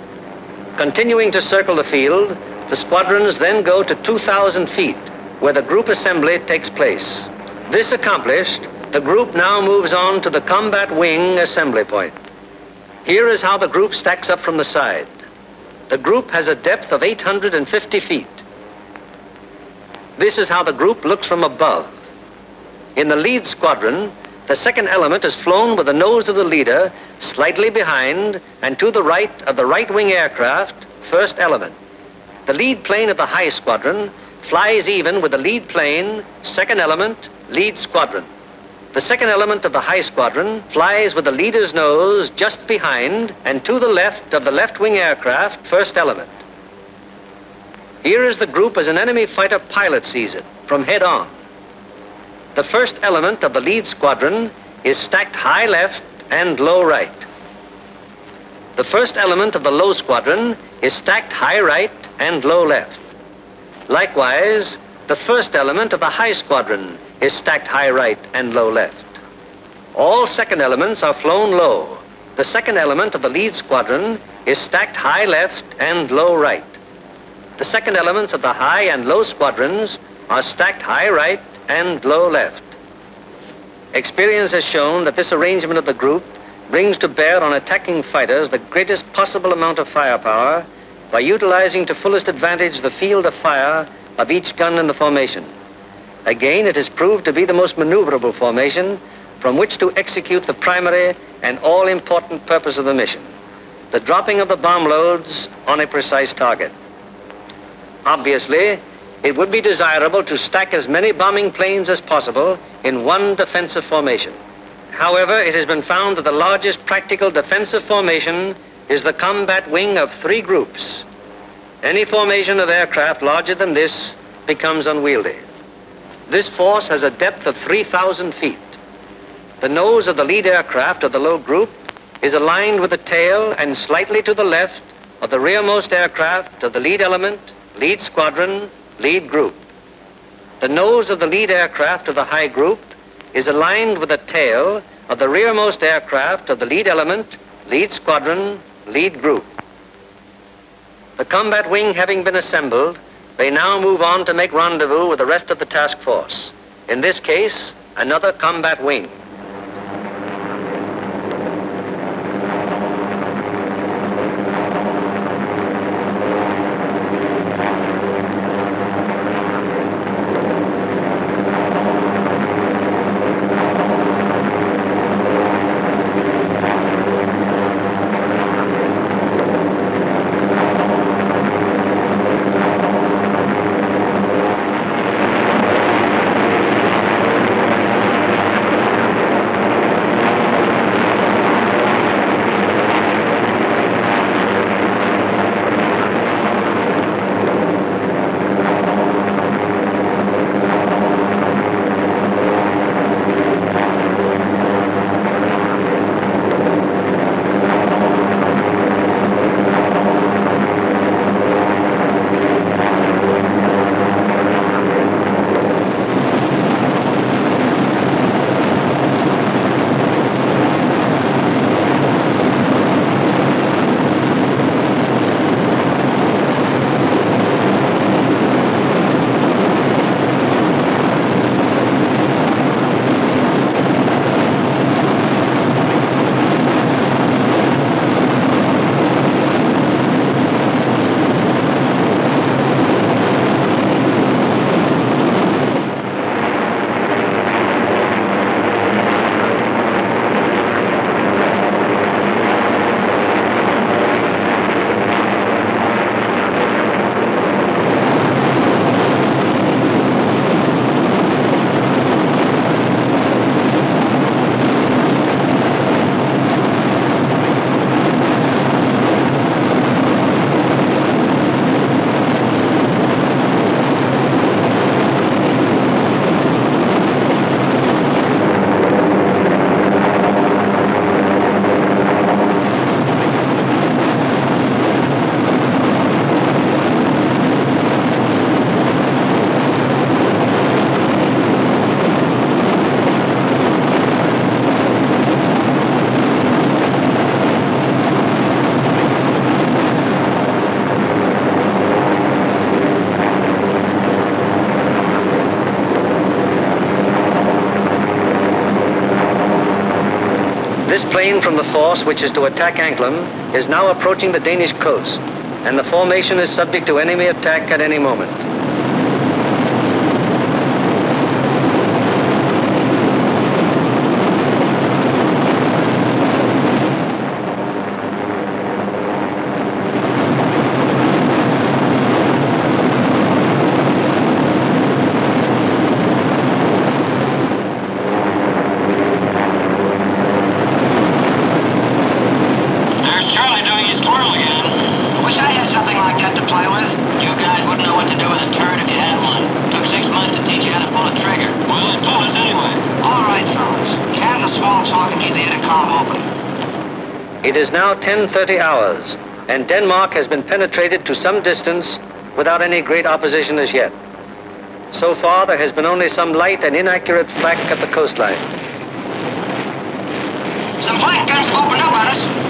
Continuing to circle the field, the squadrons then go to 2,000 feet, where the group assembly takes place. This accomplished, the group now moves on to the combat wing assembly point. Here is how the group stacks up from the side. The group has a depth of 850 feet. This is how the group looks from above. In the lead squadron, the second element is flown with the nose of the leader slightly behind and to the right of the right wing aircraft, first element. The lead plane of the high squadron flies even with the lead plane, second element, lead squadron. The second element of the high squadron flies with the leader's nose just behind and to the left of the left wing aircraft, first element. Here is the group as an enemy fighter pilot sees it, from head on. The first element of the lead squadron is stacked high left and low right. The first element of the low squadron is stacked high right and low left. Likewise, the first element of the high squadron is stacked high right and low left. All second elements are flown low. The second element of the lead squadron is stacked high left and low right. The second elements of the high and low squadrons are stacked high right and low left. Experience has shown that this arrangement of the group brings to bear on attacking fighters the greatest possible amount of firepower by utilizing to fullest advantage the field of fire of each gun in the formation. Again, it has proved to be the most maneuverable formation from which to execute the primary and all-important purpose of the mission, the dropping of the bomb loads on a precise target. Obviously, it would be desirable to stack as many bombing planes as possible in one defensive formation. However, it has been found that the largest practical defensive formation is the combat wing of 3 groups. Any formation of aircraft larger than this becomes unwieldy. This force has a depth of 3,000 feet. The nose of the lead aircraft of the low group is aligned with the tail and slightly to the left of the rearmost aircraft of the lead element, lead squadron, lead group. The nose of the lead aircraft of the high group is aligned with the tail of the rearmost aircraft of the lead element, lead squadron, lead group. The combat wing having been assembled, they now move on to make rendezvous with the rest of the task force. In this case, another combat wing. from the force which is to attack Anklam is now approaching the Danish coast, and the formation is subject to enemy attack at any moment. It is now 10:30 hours, and Denmark has been penetrated to some distance without any great opposition as yet. So far, there has been only some light and inaccurate flak at the coastline. Some flank guns have opened up on us.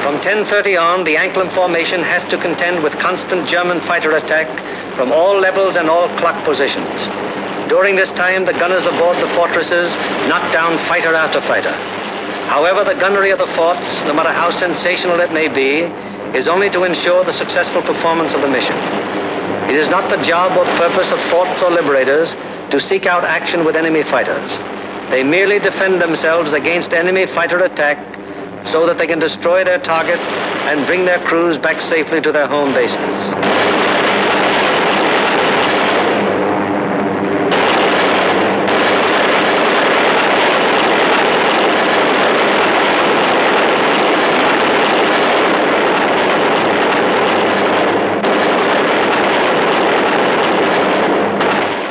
From 10:30 on, the Anklam formation has to contend with constant German fighter attack from all levels and all clock positions. During this time, the gunners aboard the fortresses knock down fighter after fighter. However, the gunnery of the forts, no matter how sensational it may be, is only to ensure the successful performance of the mission. It is not the job or purpose of forts or liberators to seek out action with enemy fighters. They merely defend themselves against enemy fighter attack so that they can destroy their target and bring their crews back safely to their home bases.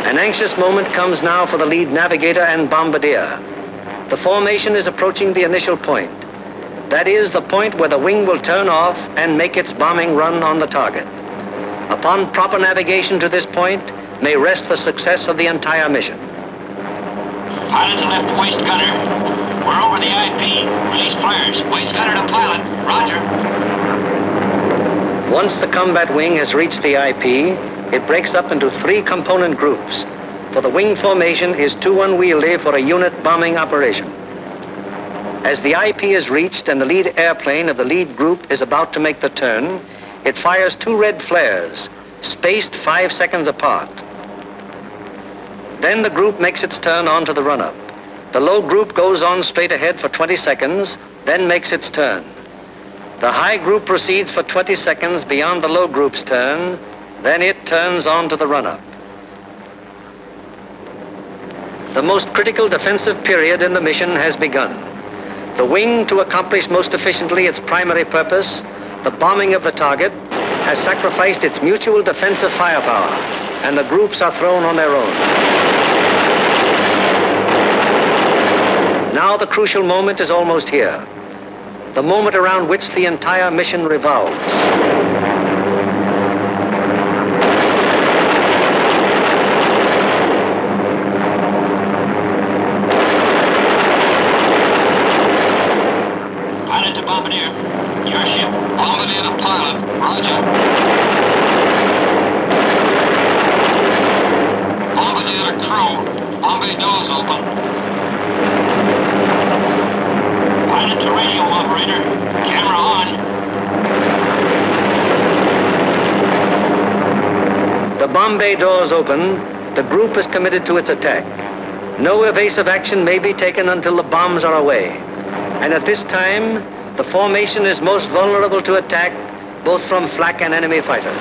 An anxious moment comes now for the lead navigator and bombardier. The formation is approaching the initial point. That is the point where the wing will turn off and make its bombing run on the target. Upon proper navigation to this point may rest the success of the entire mission. Pilot to left waist gunner. We're over the IP. Release flares. Wade's got it a pilot. Roger. Once the combat wing has reached the IP, it breaks up into 3 component groups, for the wing formation is too unwieldy for a unit bombing operation. As the IP is reached and the lead airplane of the lead group is about to make the turn, it fires 2 red flares, spaced 5 seconds apart. Then the group makes its turn onto the run-up. The low group goes on straight ahead for 20 seconds, then makes its turn. The high group proceeds for 20 seconds beyond the low group's turn, then it turns on to the run-up. The most critical defensive period in the mission has begun. The wing, to accomplish most efficiently its primary purpose, the bombing of the target, has sacrificed its mutual defensive firepower, and the groups are thrown on their own. Now the crucial moment is almost here, the moment around which the entire mission revolves. Pilot to Bombardier. Your ship. Bombardier to pilot. Roger. Bombardier to crew. Bombay doors open. Pilot to radio operator. Camera on. The Bombay doors open. The group is committed to its attack. No evasive action may be taken until the bombs are away. And at this time, the formation is most vulnerable to attack, both from flak and enemy fighters.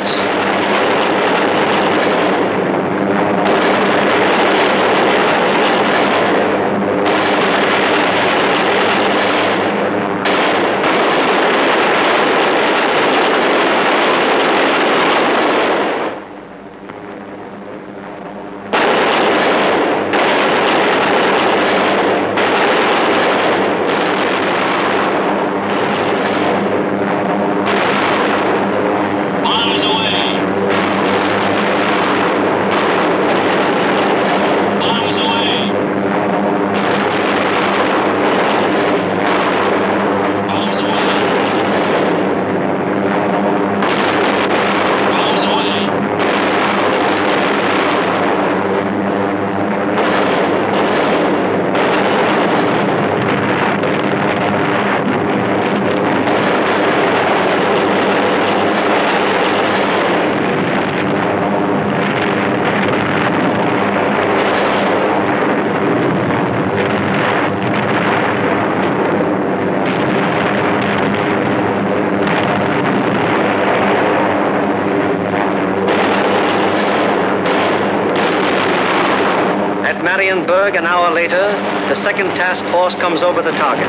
An hour later, the second task force comes over the target.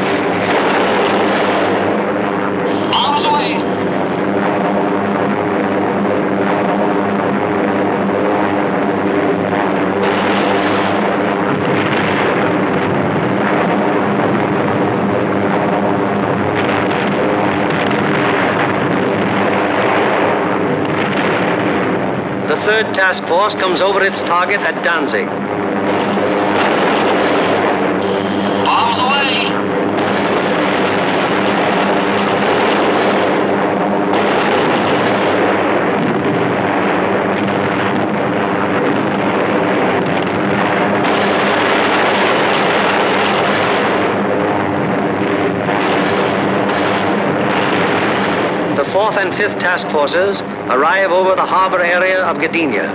Bombs away. The third task force comes over its target at Danzig. Bombs away! The fourth and fifth task forces arrive over the harbor area of Gdynia.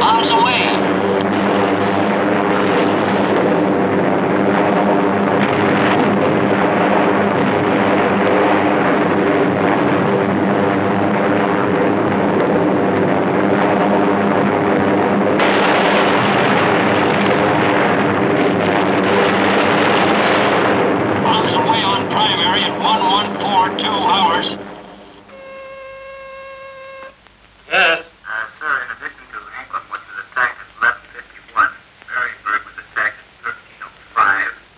Bombs away!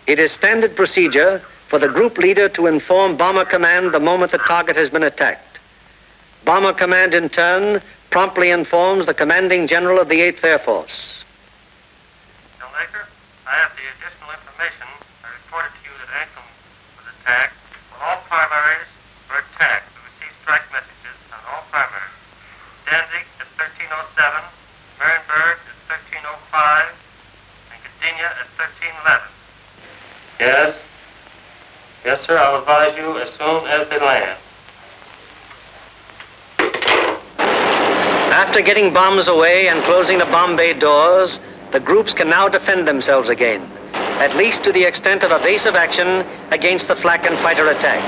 It is standard procedure for the group leader to inform Bomber Command the moment the target has been attacked. Bomber Command, in turn, promptly informs the commanding general of the 8th Air Force. I have the additional information. I report attack. All primaries were attacked. We received strike messages on all primaries. Danzig at 1307, Marienburg at 1305, and Gdynia at 1311. Yes? Yes, sir, I'll advise you as soon as they land. After getting bombs away and closing the bomb bay doors, the groups can now defend themselves again, at least to the extent of evasive action against the flak and fighter attack.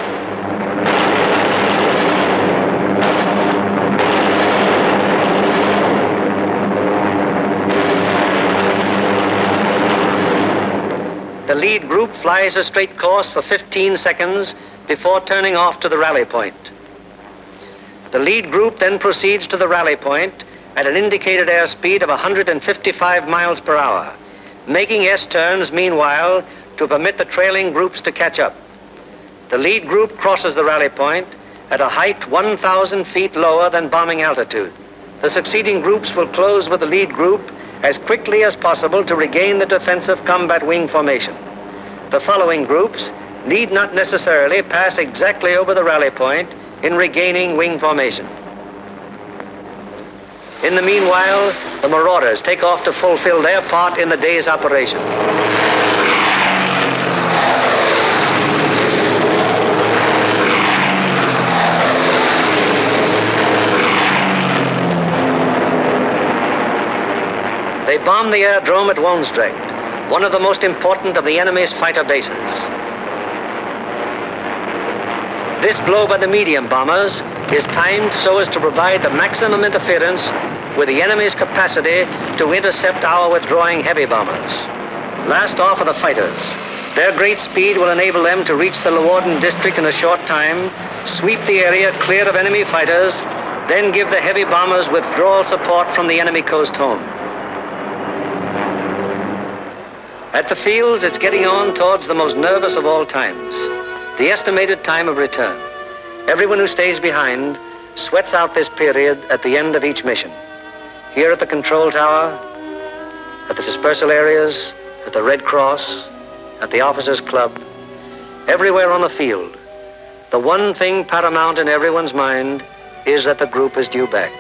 The lead group flies a straight course for 15 seconds before turning off to the rally point. The lead group then proceeds to the rally point at an indicated airspeed of 155 miles per hour, making S-turns meanwhile to permit the trailing groups to catch up. The lead group crosses the rally point at a height 1,000 feet lower than bombing altitude. The succeeding groups will close with the lead group as quickly as possible to regain the defensive combat wing formation. The following groups need not necessarily pass exactly over the rally point in regaining wing formation. In the meanwhile, the marauders take off to fulfill their part in the day's operation. They bomb the aerodrome at Woensdrecht, one of the most important of the enemy's fighter bases. This blow by the medium bombers is timed so as to provide the maximum interference with the enemy's capacity to intercept our withdrawing heavy bombers. Last off are the fighters. Their great speed will enable them to reach the Leeuwarden district in a short time, sweep the area clear of enemy fighters, then give the heavy bombers withdrawal support from the enemy coast home. At the fields, it's getting on towards the most nervous of all times, the estimated time of return. Everyone who stays behind sweats out this period at the end of each mission. Here at the control tower, at the dispersal areas, at the Red Cross, at the officers' club, everywhere on the field, the one thing paramount in everyone's mind is that the group is due back.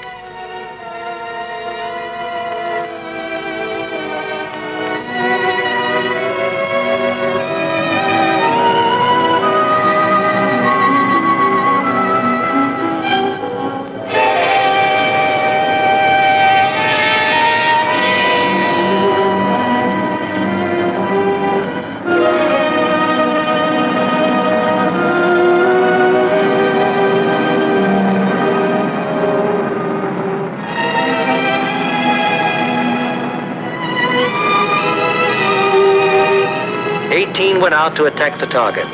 Went out to attack the target.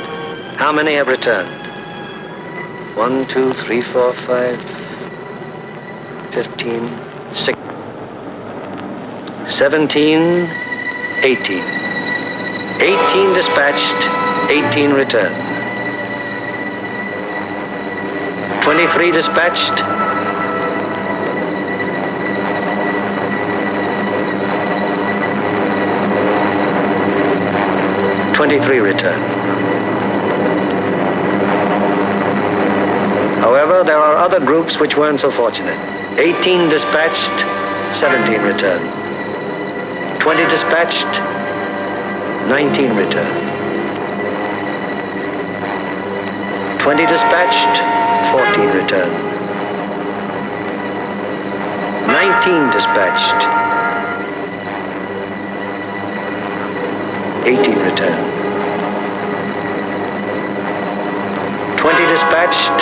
How many have returned? 1, 2, 3, 4, 5, 15, 6, 17, 18. 18 dispatched, 18 returned. 23 dispatched, 23 returned. However, there are other groups which weren't so fortunate. 18 dispatched, 17 returned. 20 dispatched, 19 returned. 20 dispatched, 14 returned. 19 dispatched, 18 returned. 20 dispatched,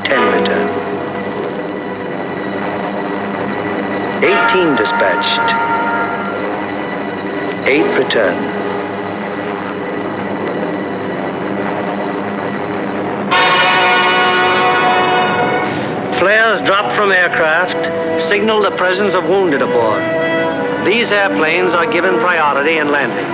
10 returned. 18 dispatched, 8 returned. Flares dropped from aircraft signal the presence of wounded aboard. These airplanes are given priority in landing.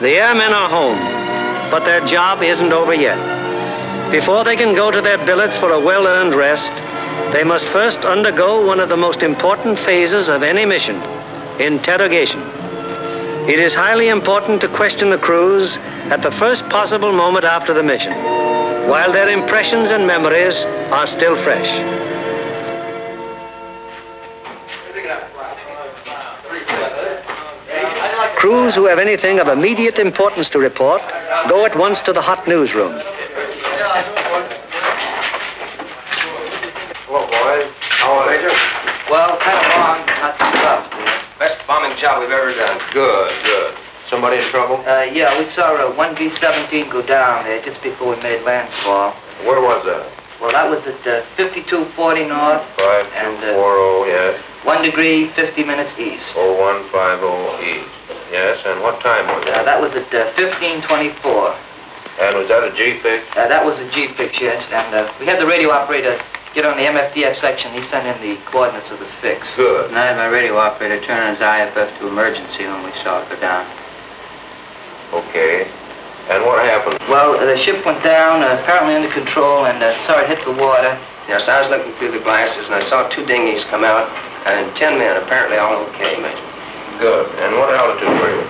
The airmen are home, but their job isn't over yet. Before they can go to their billets for a well-earned rest, they must first undergo one of the most important phases of any mission, interrogation. It is highly important to question the crews at the first possible moment after the mission, while their impressions and memories are still fresh. Crews who have anything of immediate importance to report go at once to the hot newsroom. Hello, boys. How are you? Well, kind of long, not too tough. Best bombing job we've ever done. Good, good. Somebody in trouble? Yeah, we saw one B-17 go down there just before we made landfall. Where was that? Well, that was at 5240 north. 5240, yes. 1 degree, 50 minutes east. 0150 east. Yes, and what time was it? That was at 1524. And was that a G-fix? That was a G-fix, yes. And we had the radio operator get on the MFDF section. He sent in the coordinates of the fix. Good. And I had my radio operator turn on his IFF to emergency when we saw it go down. Okay. And what happened? Well, the ship went down, apparently under control, and saw it hit the water. Yes, I was looking through the glasses, and I saw 2 dinghies come out, and 10 men, apparently all okay, Major. Good. And what altitude were you?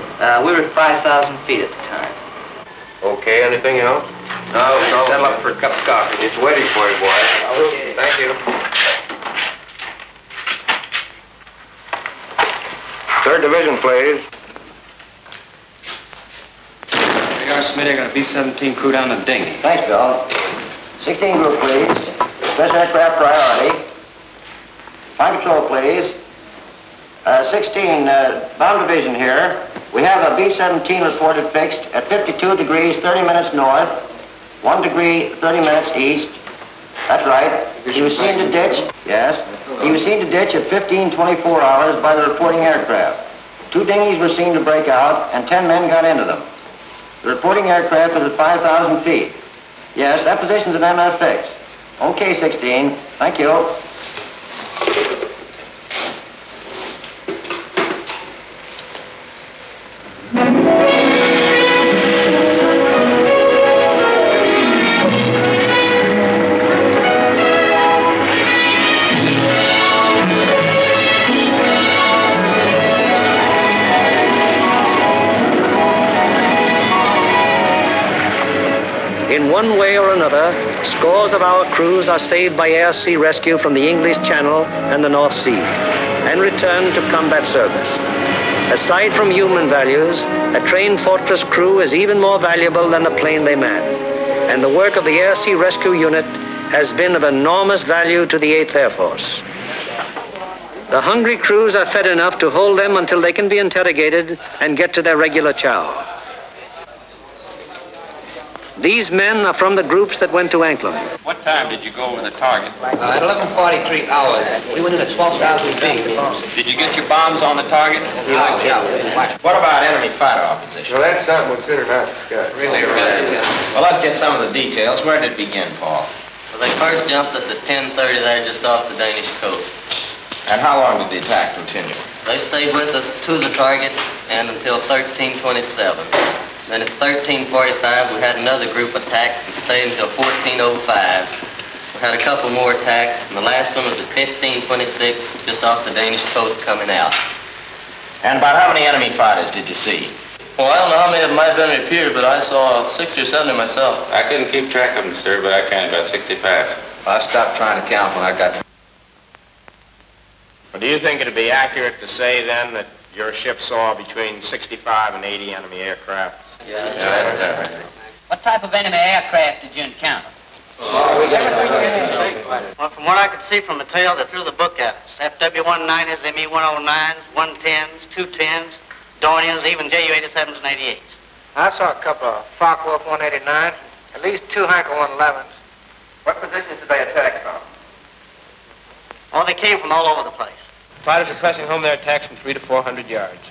We were at 5,000 feet at the time. Okay, anything else? No. Settle up for a cup of coffee. It's waiting for you, boy. Okay. Thank you. 3rd Division, please. We are Smitty. I got a B-17 crew down the dinghy. Thanks, Bill. 16 group, please. Special aircraft priority. Flight control, please. 16, bomb division here. We have a B-17 reported fixed at 52 degrees, 30 minutes north, 1 degree, 30 minutes east. That's right. He was seen to ditch, yes. He was seen to ditch at 15:24 hours by the reporting aircraft. 2 dinghies were seen to break out, and 10 men got into them. The reporting aircraft is at 5,000 feet. Yes, that position's an MF fix. Okay, 16. Thank you. In one way or another, scores of our crews are saved by air-sea rescue from the English Channel and the North Sea and returned to combat service. Aside from human values, a trained fortress crew is even more valuable than the plane they man. And the work of the air-sea rescue unit has been of enormous value to the 8th Air Force. The hungry crews are fed enough to hold them until they can be interrogated and get to their regular chow. These men are from the groups that went to Anklam. What time did you go over the target? At 11:43 hours. We went in at 12,000 feet. Did you get your bombs on the target? What about enemy fighter opposition? Well, that's something we consider not discussed. Really? Well, let's get some of the details. Where did it begin, Paul? Well, they first jumped us at 10:30 there just off the Danish coast. And how long did the attack continue? They stayed with us to the target and until 13:27. Then at 13:45, we had another group attack and stayed until 14:05. We had a couple more attacks, and the last one was at 15:26, just off the Danish coast coming out. And about how many enemy fighters did you see? Well, I don't know how many of them might have been repeated, but I saw 60 or 70 myself. I couldn't keep track of them, sir, but I counted about 65. I stopped trying to count when I got to... Well, do you think it'd be accurate to say, then, that your ship saw between 65 and 80 enemy aircraft? Yeah. What type of enemy aircraft did you encounter? Well, from what I could see from the tail, they threw the book at us. FW-190s, ME-109s, 110s, 210s, Dorniers, even JU-87s and 88s. I saw a couple of Focke-Wulf 189s, at least 2 Heinkel 111s. What positions did they attack from? Oh, they came from all over the place. Fighters are pressing home their attacks from 300 to 400 yards.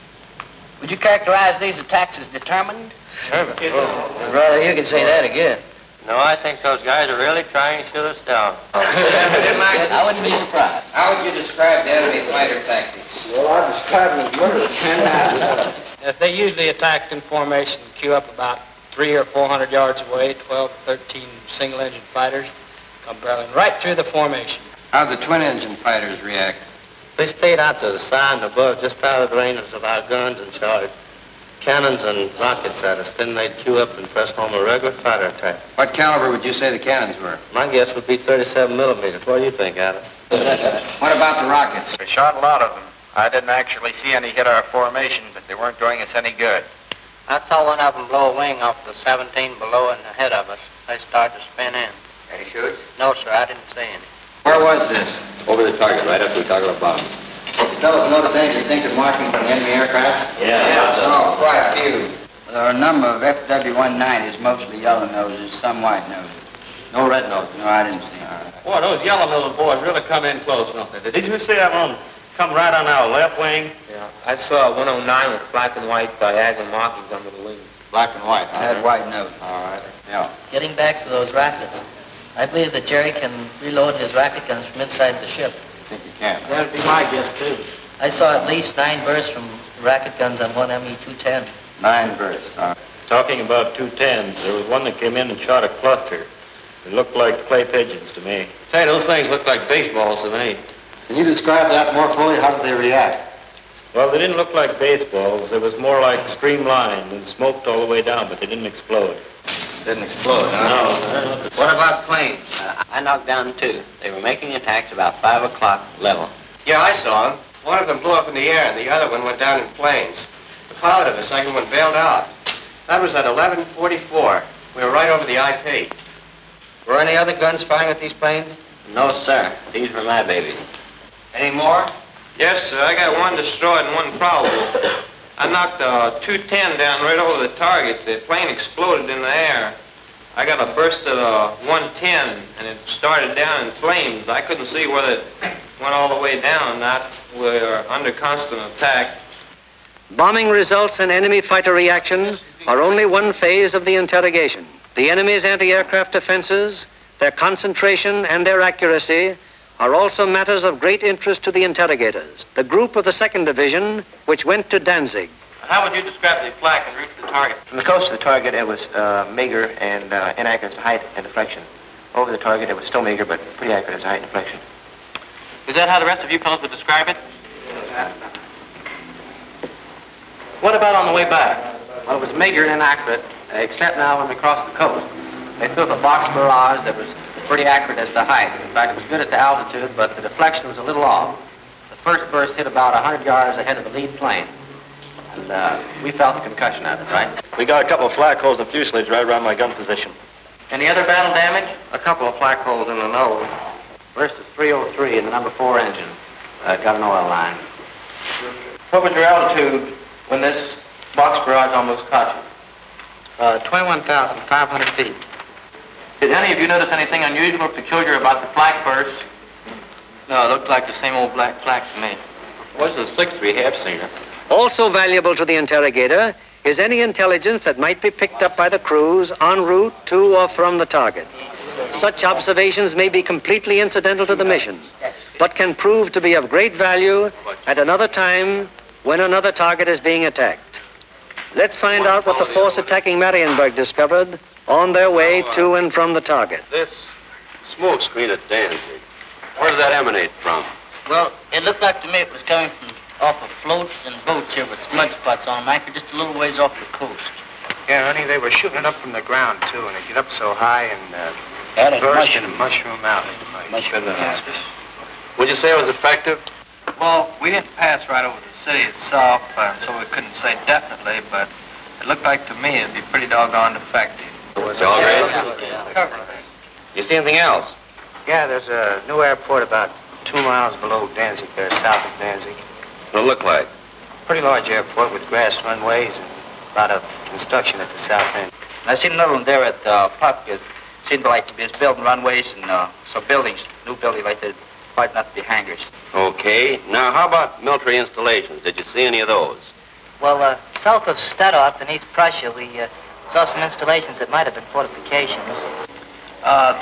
Would you characterize these attacks as determined? Determined? I'd rather you could say that again. No, I think those guys are really trying to shoot us down. I wouldn't be surprised. How would you describe the enemy fighter tactics? Well, I describe them as murder. Yes, they usually attacked in formation, queue up about 300 or 400 yards away, 12 to 13 single-engine fighters come barreling right through the formation. How'd the twin-engine fighters react? They stayed out to the side and above, just out of the range of our guns, and shot cannons and rockets at us. Then they'd queue up and press home a regular fighter attack. What caliber would you say the cannons were? My guess would be 37 millimeters. What do you think, Adam? What about the rockets? We shot a lot of them. I didn't actually see any hit our formation, but they weren't doing us any good. I saw one of them blow a wing off the 17 below and ahead of us. They started to spin in. Any shoot? No, sir, I didn't see any. Where was this? Over the target, right after we toggled the bomb. You fellas notice any distinctive markings on the enemy aircraft? Yeah. Oh, quite a few. There are a number of FW-190s, mostly yellow noses, some white noses. No red noses. No, I didn't see them. Boy, those yellow-nosed boys really come in close, don't they? Did you see that one come right on our left wing? Yeah, I saw 109 with black and white diagonal markings under the wings. Black and white. I had white nose. All right. Yeah. Getting back to those rockets, I believe that Jerry can reload his rocket guns from inside the ship. I think you can. That'd be my guess, too. I saw at least 9 bursts from rocket guns on one ME-210. 9 bursts. All right. Talking about 210s, there was one that came in and shot a cluster. It looked like clay pigeons to me. Say, those things look like baseballs to me. Can you describe that more fully? How did they react? Well, they didn't look like baseballs. It was more like streamlined and smoked all the way down, but they didn't explode. Didn't explode, huh? No. What about planes? I knocked down 2. They were making attacks about 5 o'clock level. Yeah, I saw them. One of them blew up in the air, and the other one went down in flames. The pilot of the second one bailed out. That was at 11:44. We were right over the IP. Were any other guns firing at these planes? No, sir. These were my babies. Any more? Yes, sir. I got one destroyed and one probable. I knocked a 210 down right over the target. The plane exploded in the air. I got a burst of a 110, and it started down in flames. I couldn't see whether it went all the way down or not. We were under constant attack. Bombing results and enemy fighter reaction are only one phase of the interrogation. The enemy's anti-aircraft defenses, their concentration, and their accuracy are also matters of great interest to the interrogators. The group of the 2nd Division, which went to Danzig. How would you describe the flak en route to the target? From the coast of the target, it was meager and inaccurate as height and deflection. Over the target, it was still meager, but pretty accurate as height and deflection. Is that how the rest of you fellows would describe it? What about on the way back? Well, it was meager and inaccurate, except now when we crossed the coast. They threw up a box barrage that was pretty accurate as to height. In fact, it was good as to altitude, but the deflection was a little off. The first burst hit about 100 yards ahead of the lead plane. And we felt the concussion of it, right? We got a couple of flak holes in the fuselage right around my gun position. Any other battle damage? A couple of flak holes in the nose. Burst of 303 in the number 4 engine. Got an oil line. What was your altitude when this box barrage almost caught you? 21,500 feet. Did any of you notice anything unusual or peculiar about the flak burst? No, it looked like the same old black flak to me. Was the 6.3 half-singer? Also valuable to the interrogator is any intelligence that might be picked up by the crews en route to or from the target. Such observations may be completely incidental to the mission, but can prove to be of great value at another time when another target is being attacked. Let's find out what the force attacking Marienburg discovered on their way to and from the target. This smoke screen at Danzig, where did that emanate from? Well, it looked like to me it was coming from off of floats and boats here with smudge spots on them, anchored just a little ways off the coast. Yeah, honey, they were shooting it up from the ground, too, and they get up so high and burst and mushroom out. Would you say it was effective? Well, we didn't pass right over the city itself, so we couldn't say definitely, but it looked like to me it'd be pretty doggone effective. It's all right. You see anything else? Yeah, there's a new airport about 2 miles below Danzig there, south of Danzig. What'd it look like? Pretty large airport with grass runways and a lot of construction at the south end. I seen another one there at Puck. It seemed like to be building runways and some buildings, new buildings like that, quite not to be hangars. Okay. Now, how about military installations? Did you see any of those? Well, south of Stadtdorf in East Prussia, we saw some installations that might have been fortifications.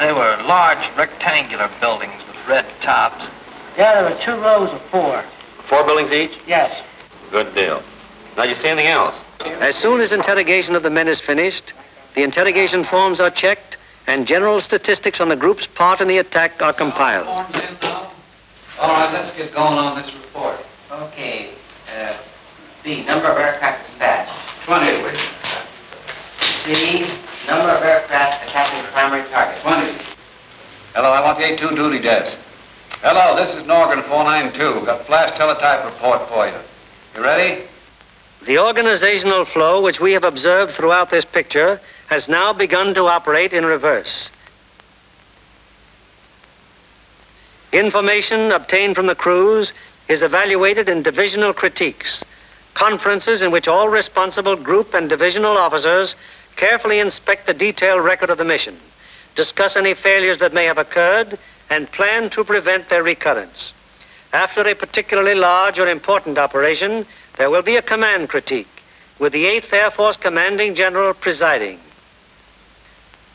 They were large rectangular buildings with red tops. Yeah, there were 2 rows of 4. 4 buildings each? Yes. Good deal. Now, you see anything else? As soon as interrogation of the men is finished, the interrogation forms are checked and general statistics on the group's part in the attack are compiled. All right, let's get going on this report. Okay. B, number of aircraft dispatched. 20. C, number of aircraft attacking the primary target. 20. Hello, I want the A2 duty desk. Hello, this is Norgan 492. Got flash teletype report for you. You ready? The organizational flow which we have observed throughout this picture has now begun to operate in reverse. Information obtained from the crews is evaluated in divisional critiques, conferences in which all responsible group and divisional officers carefully inspect the detailed record of the mission, discuss any failures that may have occurred, and plan to prevent their recurrence. After a particularly large or important operation, there will be a command critique, with the 8th Air Force Commanding General presiding.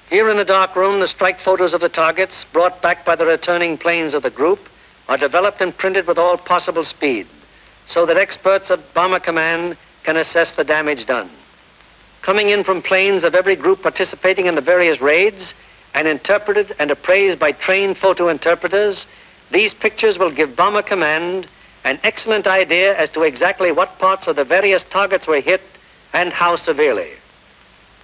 Here in the dark room, the strike photos of the targets brought back by the returning planes of the group are developed and printed with all possible speed, so that experts of Bomber Command can assess the damage done. Coming in from planes of every group participating in the various raids and interpreted and appraised by trained photo interpreters, these pictures will give Bomber Command an excellent idea as to exactly what parts of the various targets were hit and how severely.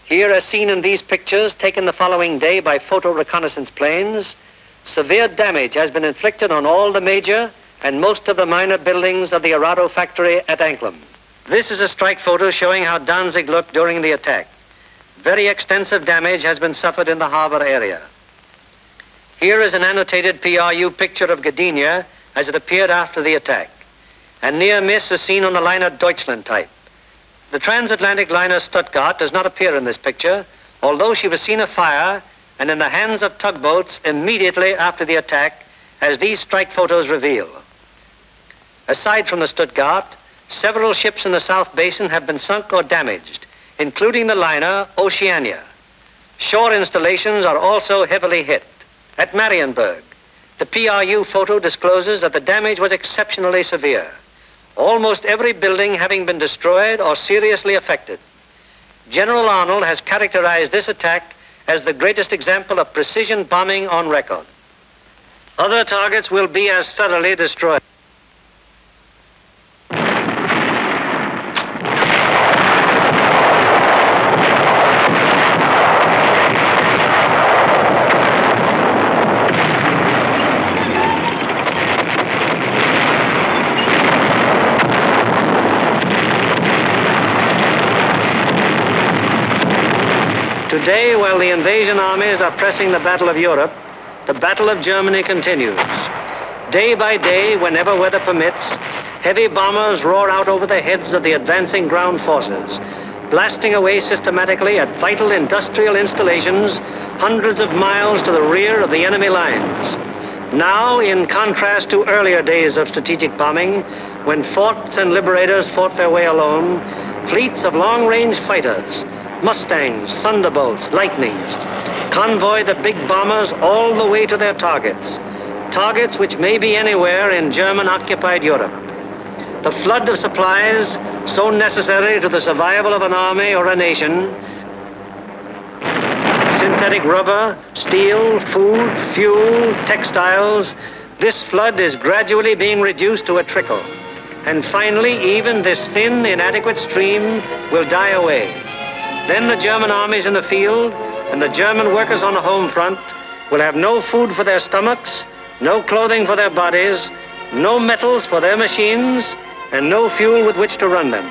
Here, as seen in these pictures taken the following day by photo reconnaissance planes, severe damage has been inflicted on all the major and most of the minor buildings of the Arado factory at Anklam. This is a strike photo showing how Danzig looked during the attack. Very extensive damage has been suffered in the harbor area. Here is an annotated PRU picture of Gdynia as it appeared after the attack. A near miss is seen on the liner Deutschland type. The transatlantic liner Stuttgart does not appear in this picture, although she was seen afire and in the hands of tugboats immediately after the attack, as these strike photos reveal. Aside from the Stuttgart, several ships in the South Basin have been sunk or damaged, including the liner Oceania. Shore installations are also heavily hit. At Marienburg, the PRU photo discloses that the damage was exceptionally severe, almost every building having been destroyed or seriously affected. General Arnold has characterized this attack as the greatest example of precision bombing on record. Other targets will be as thoroughly destroyed. Today, while the invasion armies are pressing the Battle of Europe, the Battle of Germany continues. Day by day, whenever weather permits, heavy bombers roar out over the heads of the advancing ground forces, blasting away systematically at vital industrial installations hundreds of miles to the rear of the enemy lines. Now, in contrast to earlier days of strategic bombing, when forts and liberators fought their way alone, fleets of long-range fighters, Mustangs, Thunderbolts, Lightnings, convoy the big bombers all the way to their targets, targets which may be anywhere in German-occupied Europe. The flood of supplies, so necessary to the survival of an army or a nation, synthetic rubber, steel, food, fuel, textiles, this flood is gradually being reduced to a trickle. And finally, even this thin, inadequate stream will die away. Then the German armies in the field and the German workers on the home front will have no food for their stomachs, no clothing for their bodies, no metals for their machines, and no fuel with which to run them.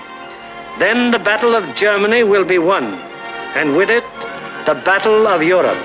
Then the Battle of Germany will be won, and with it, the Battle of Europe.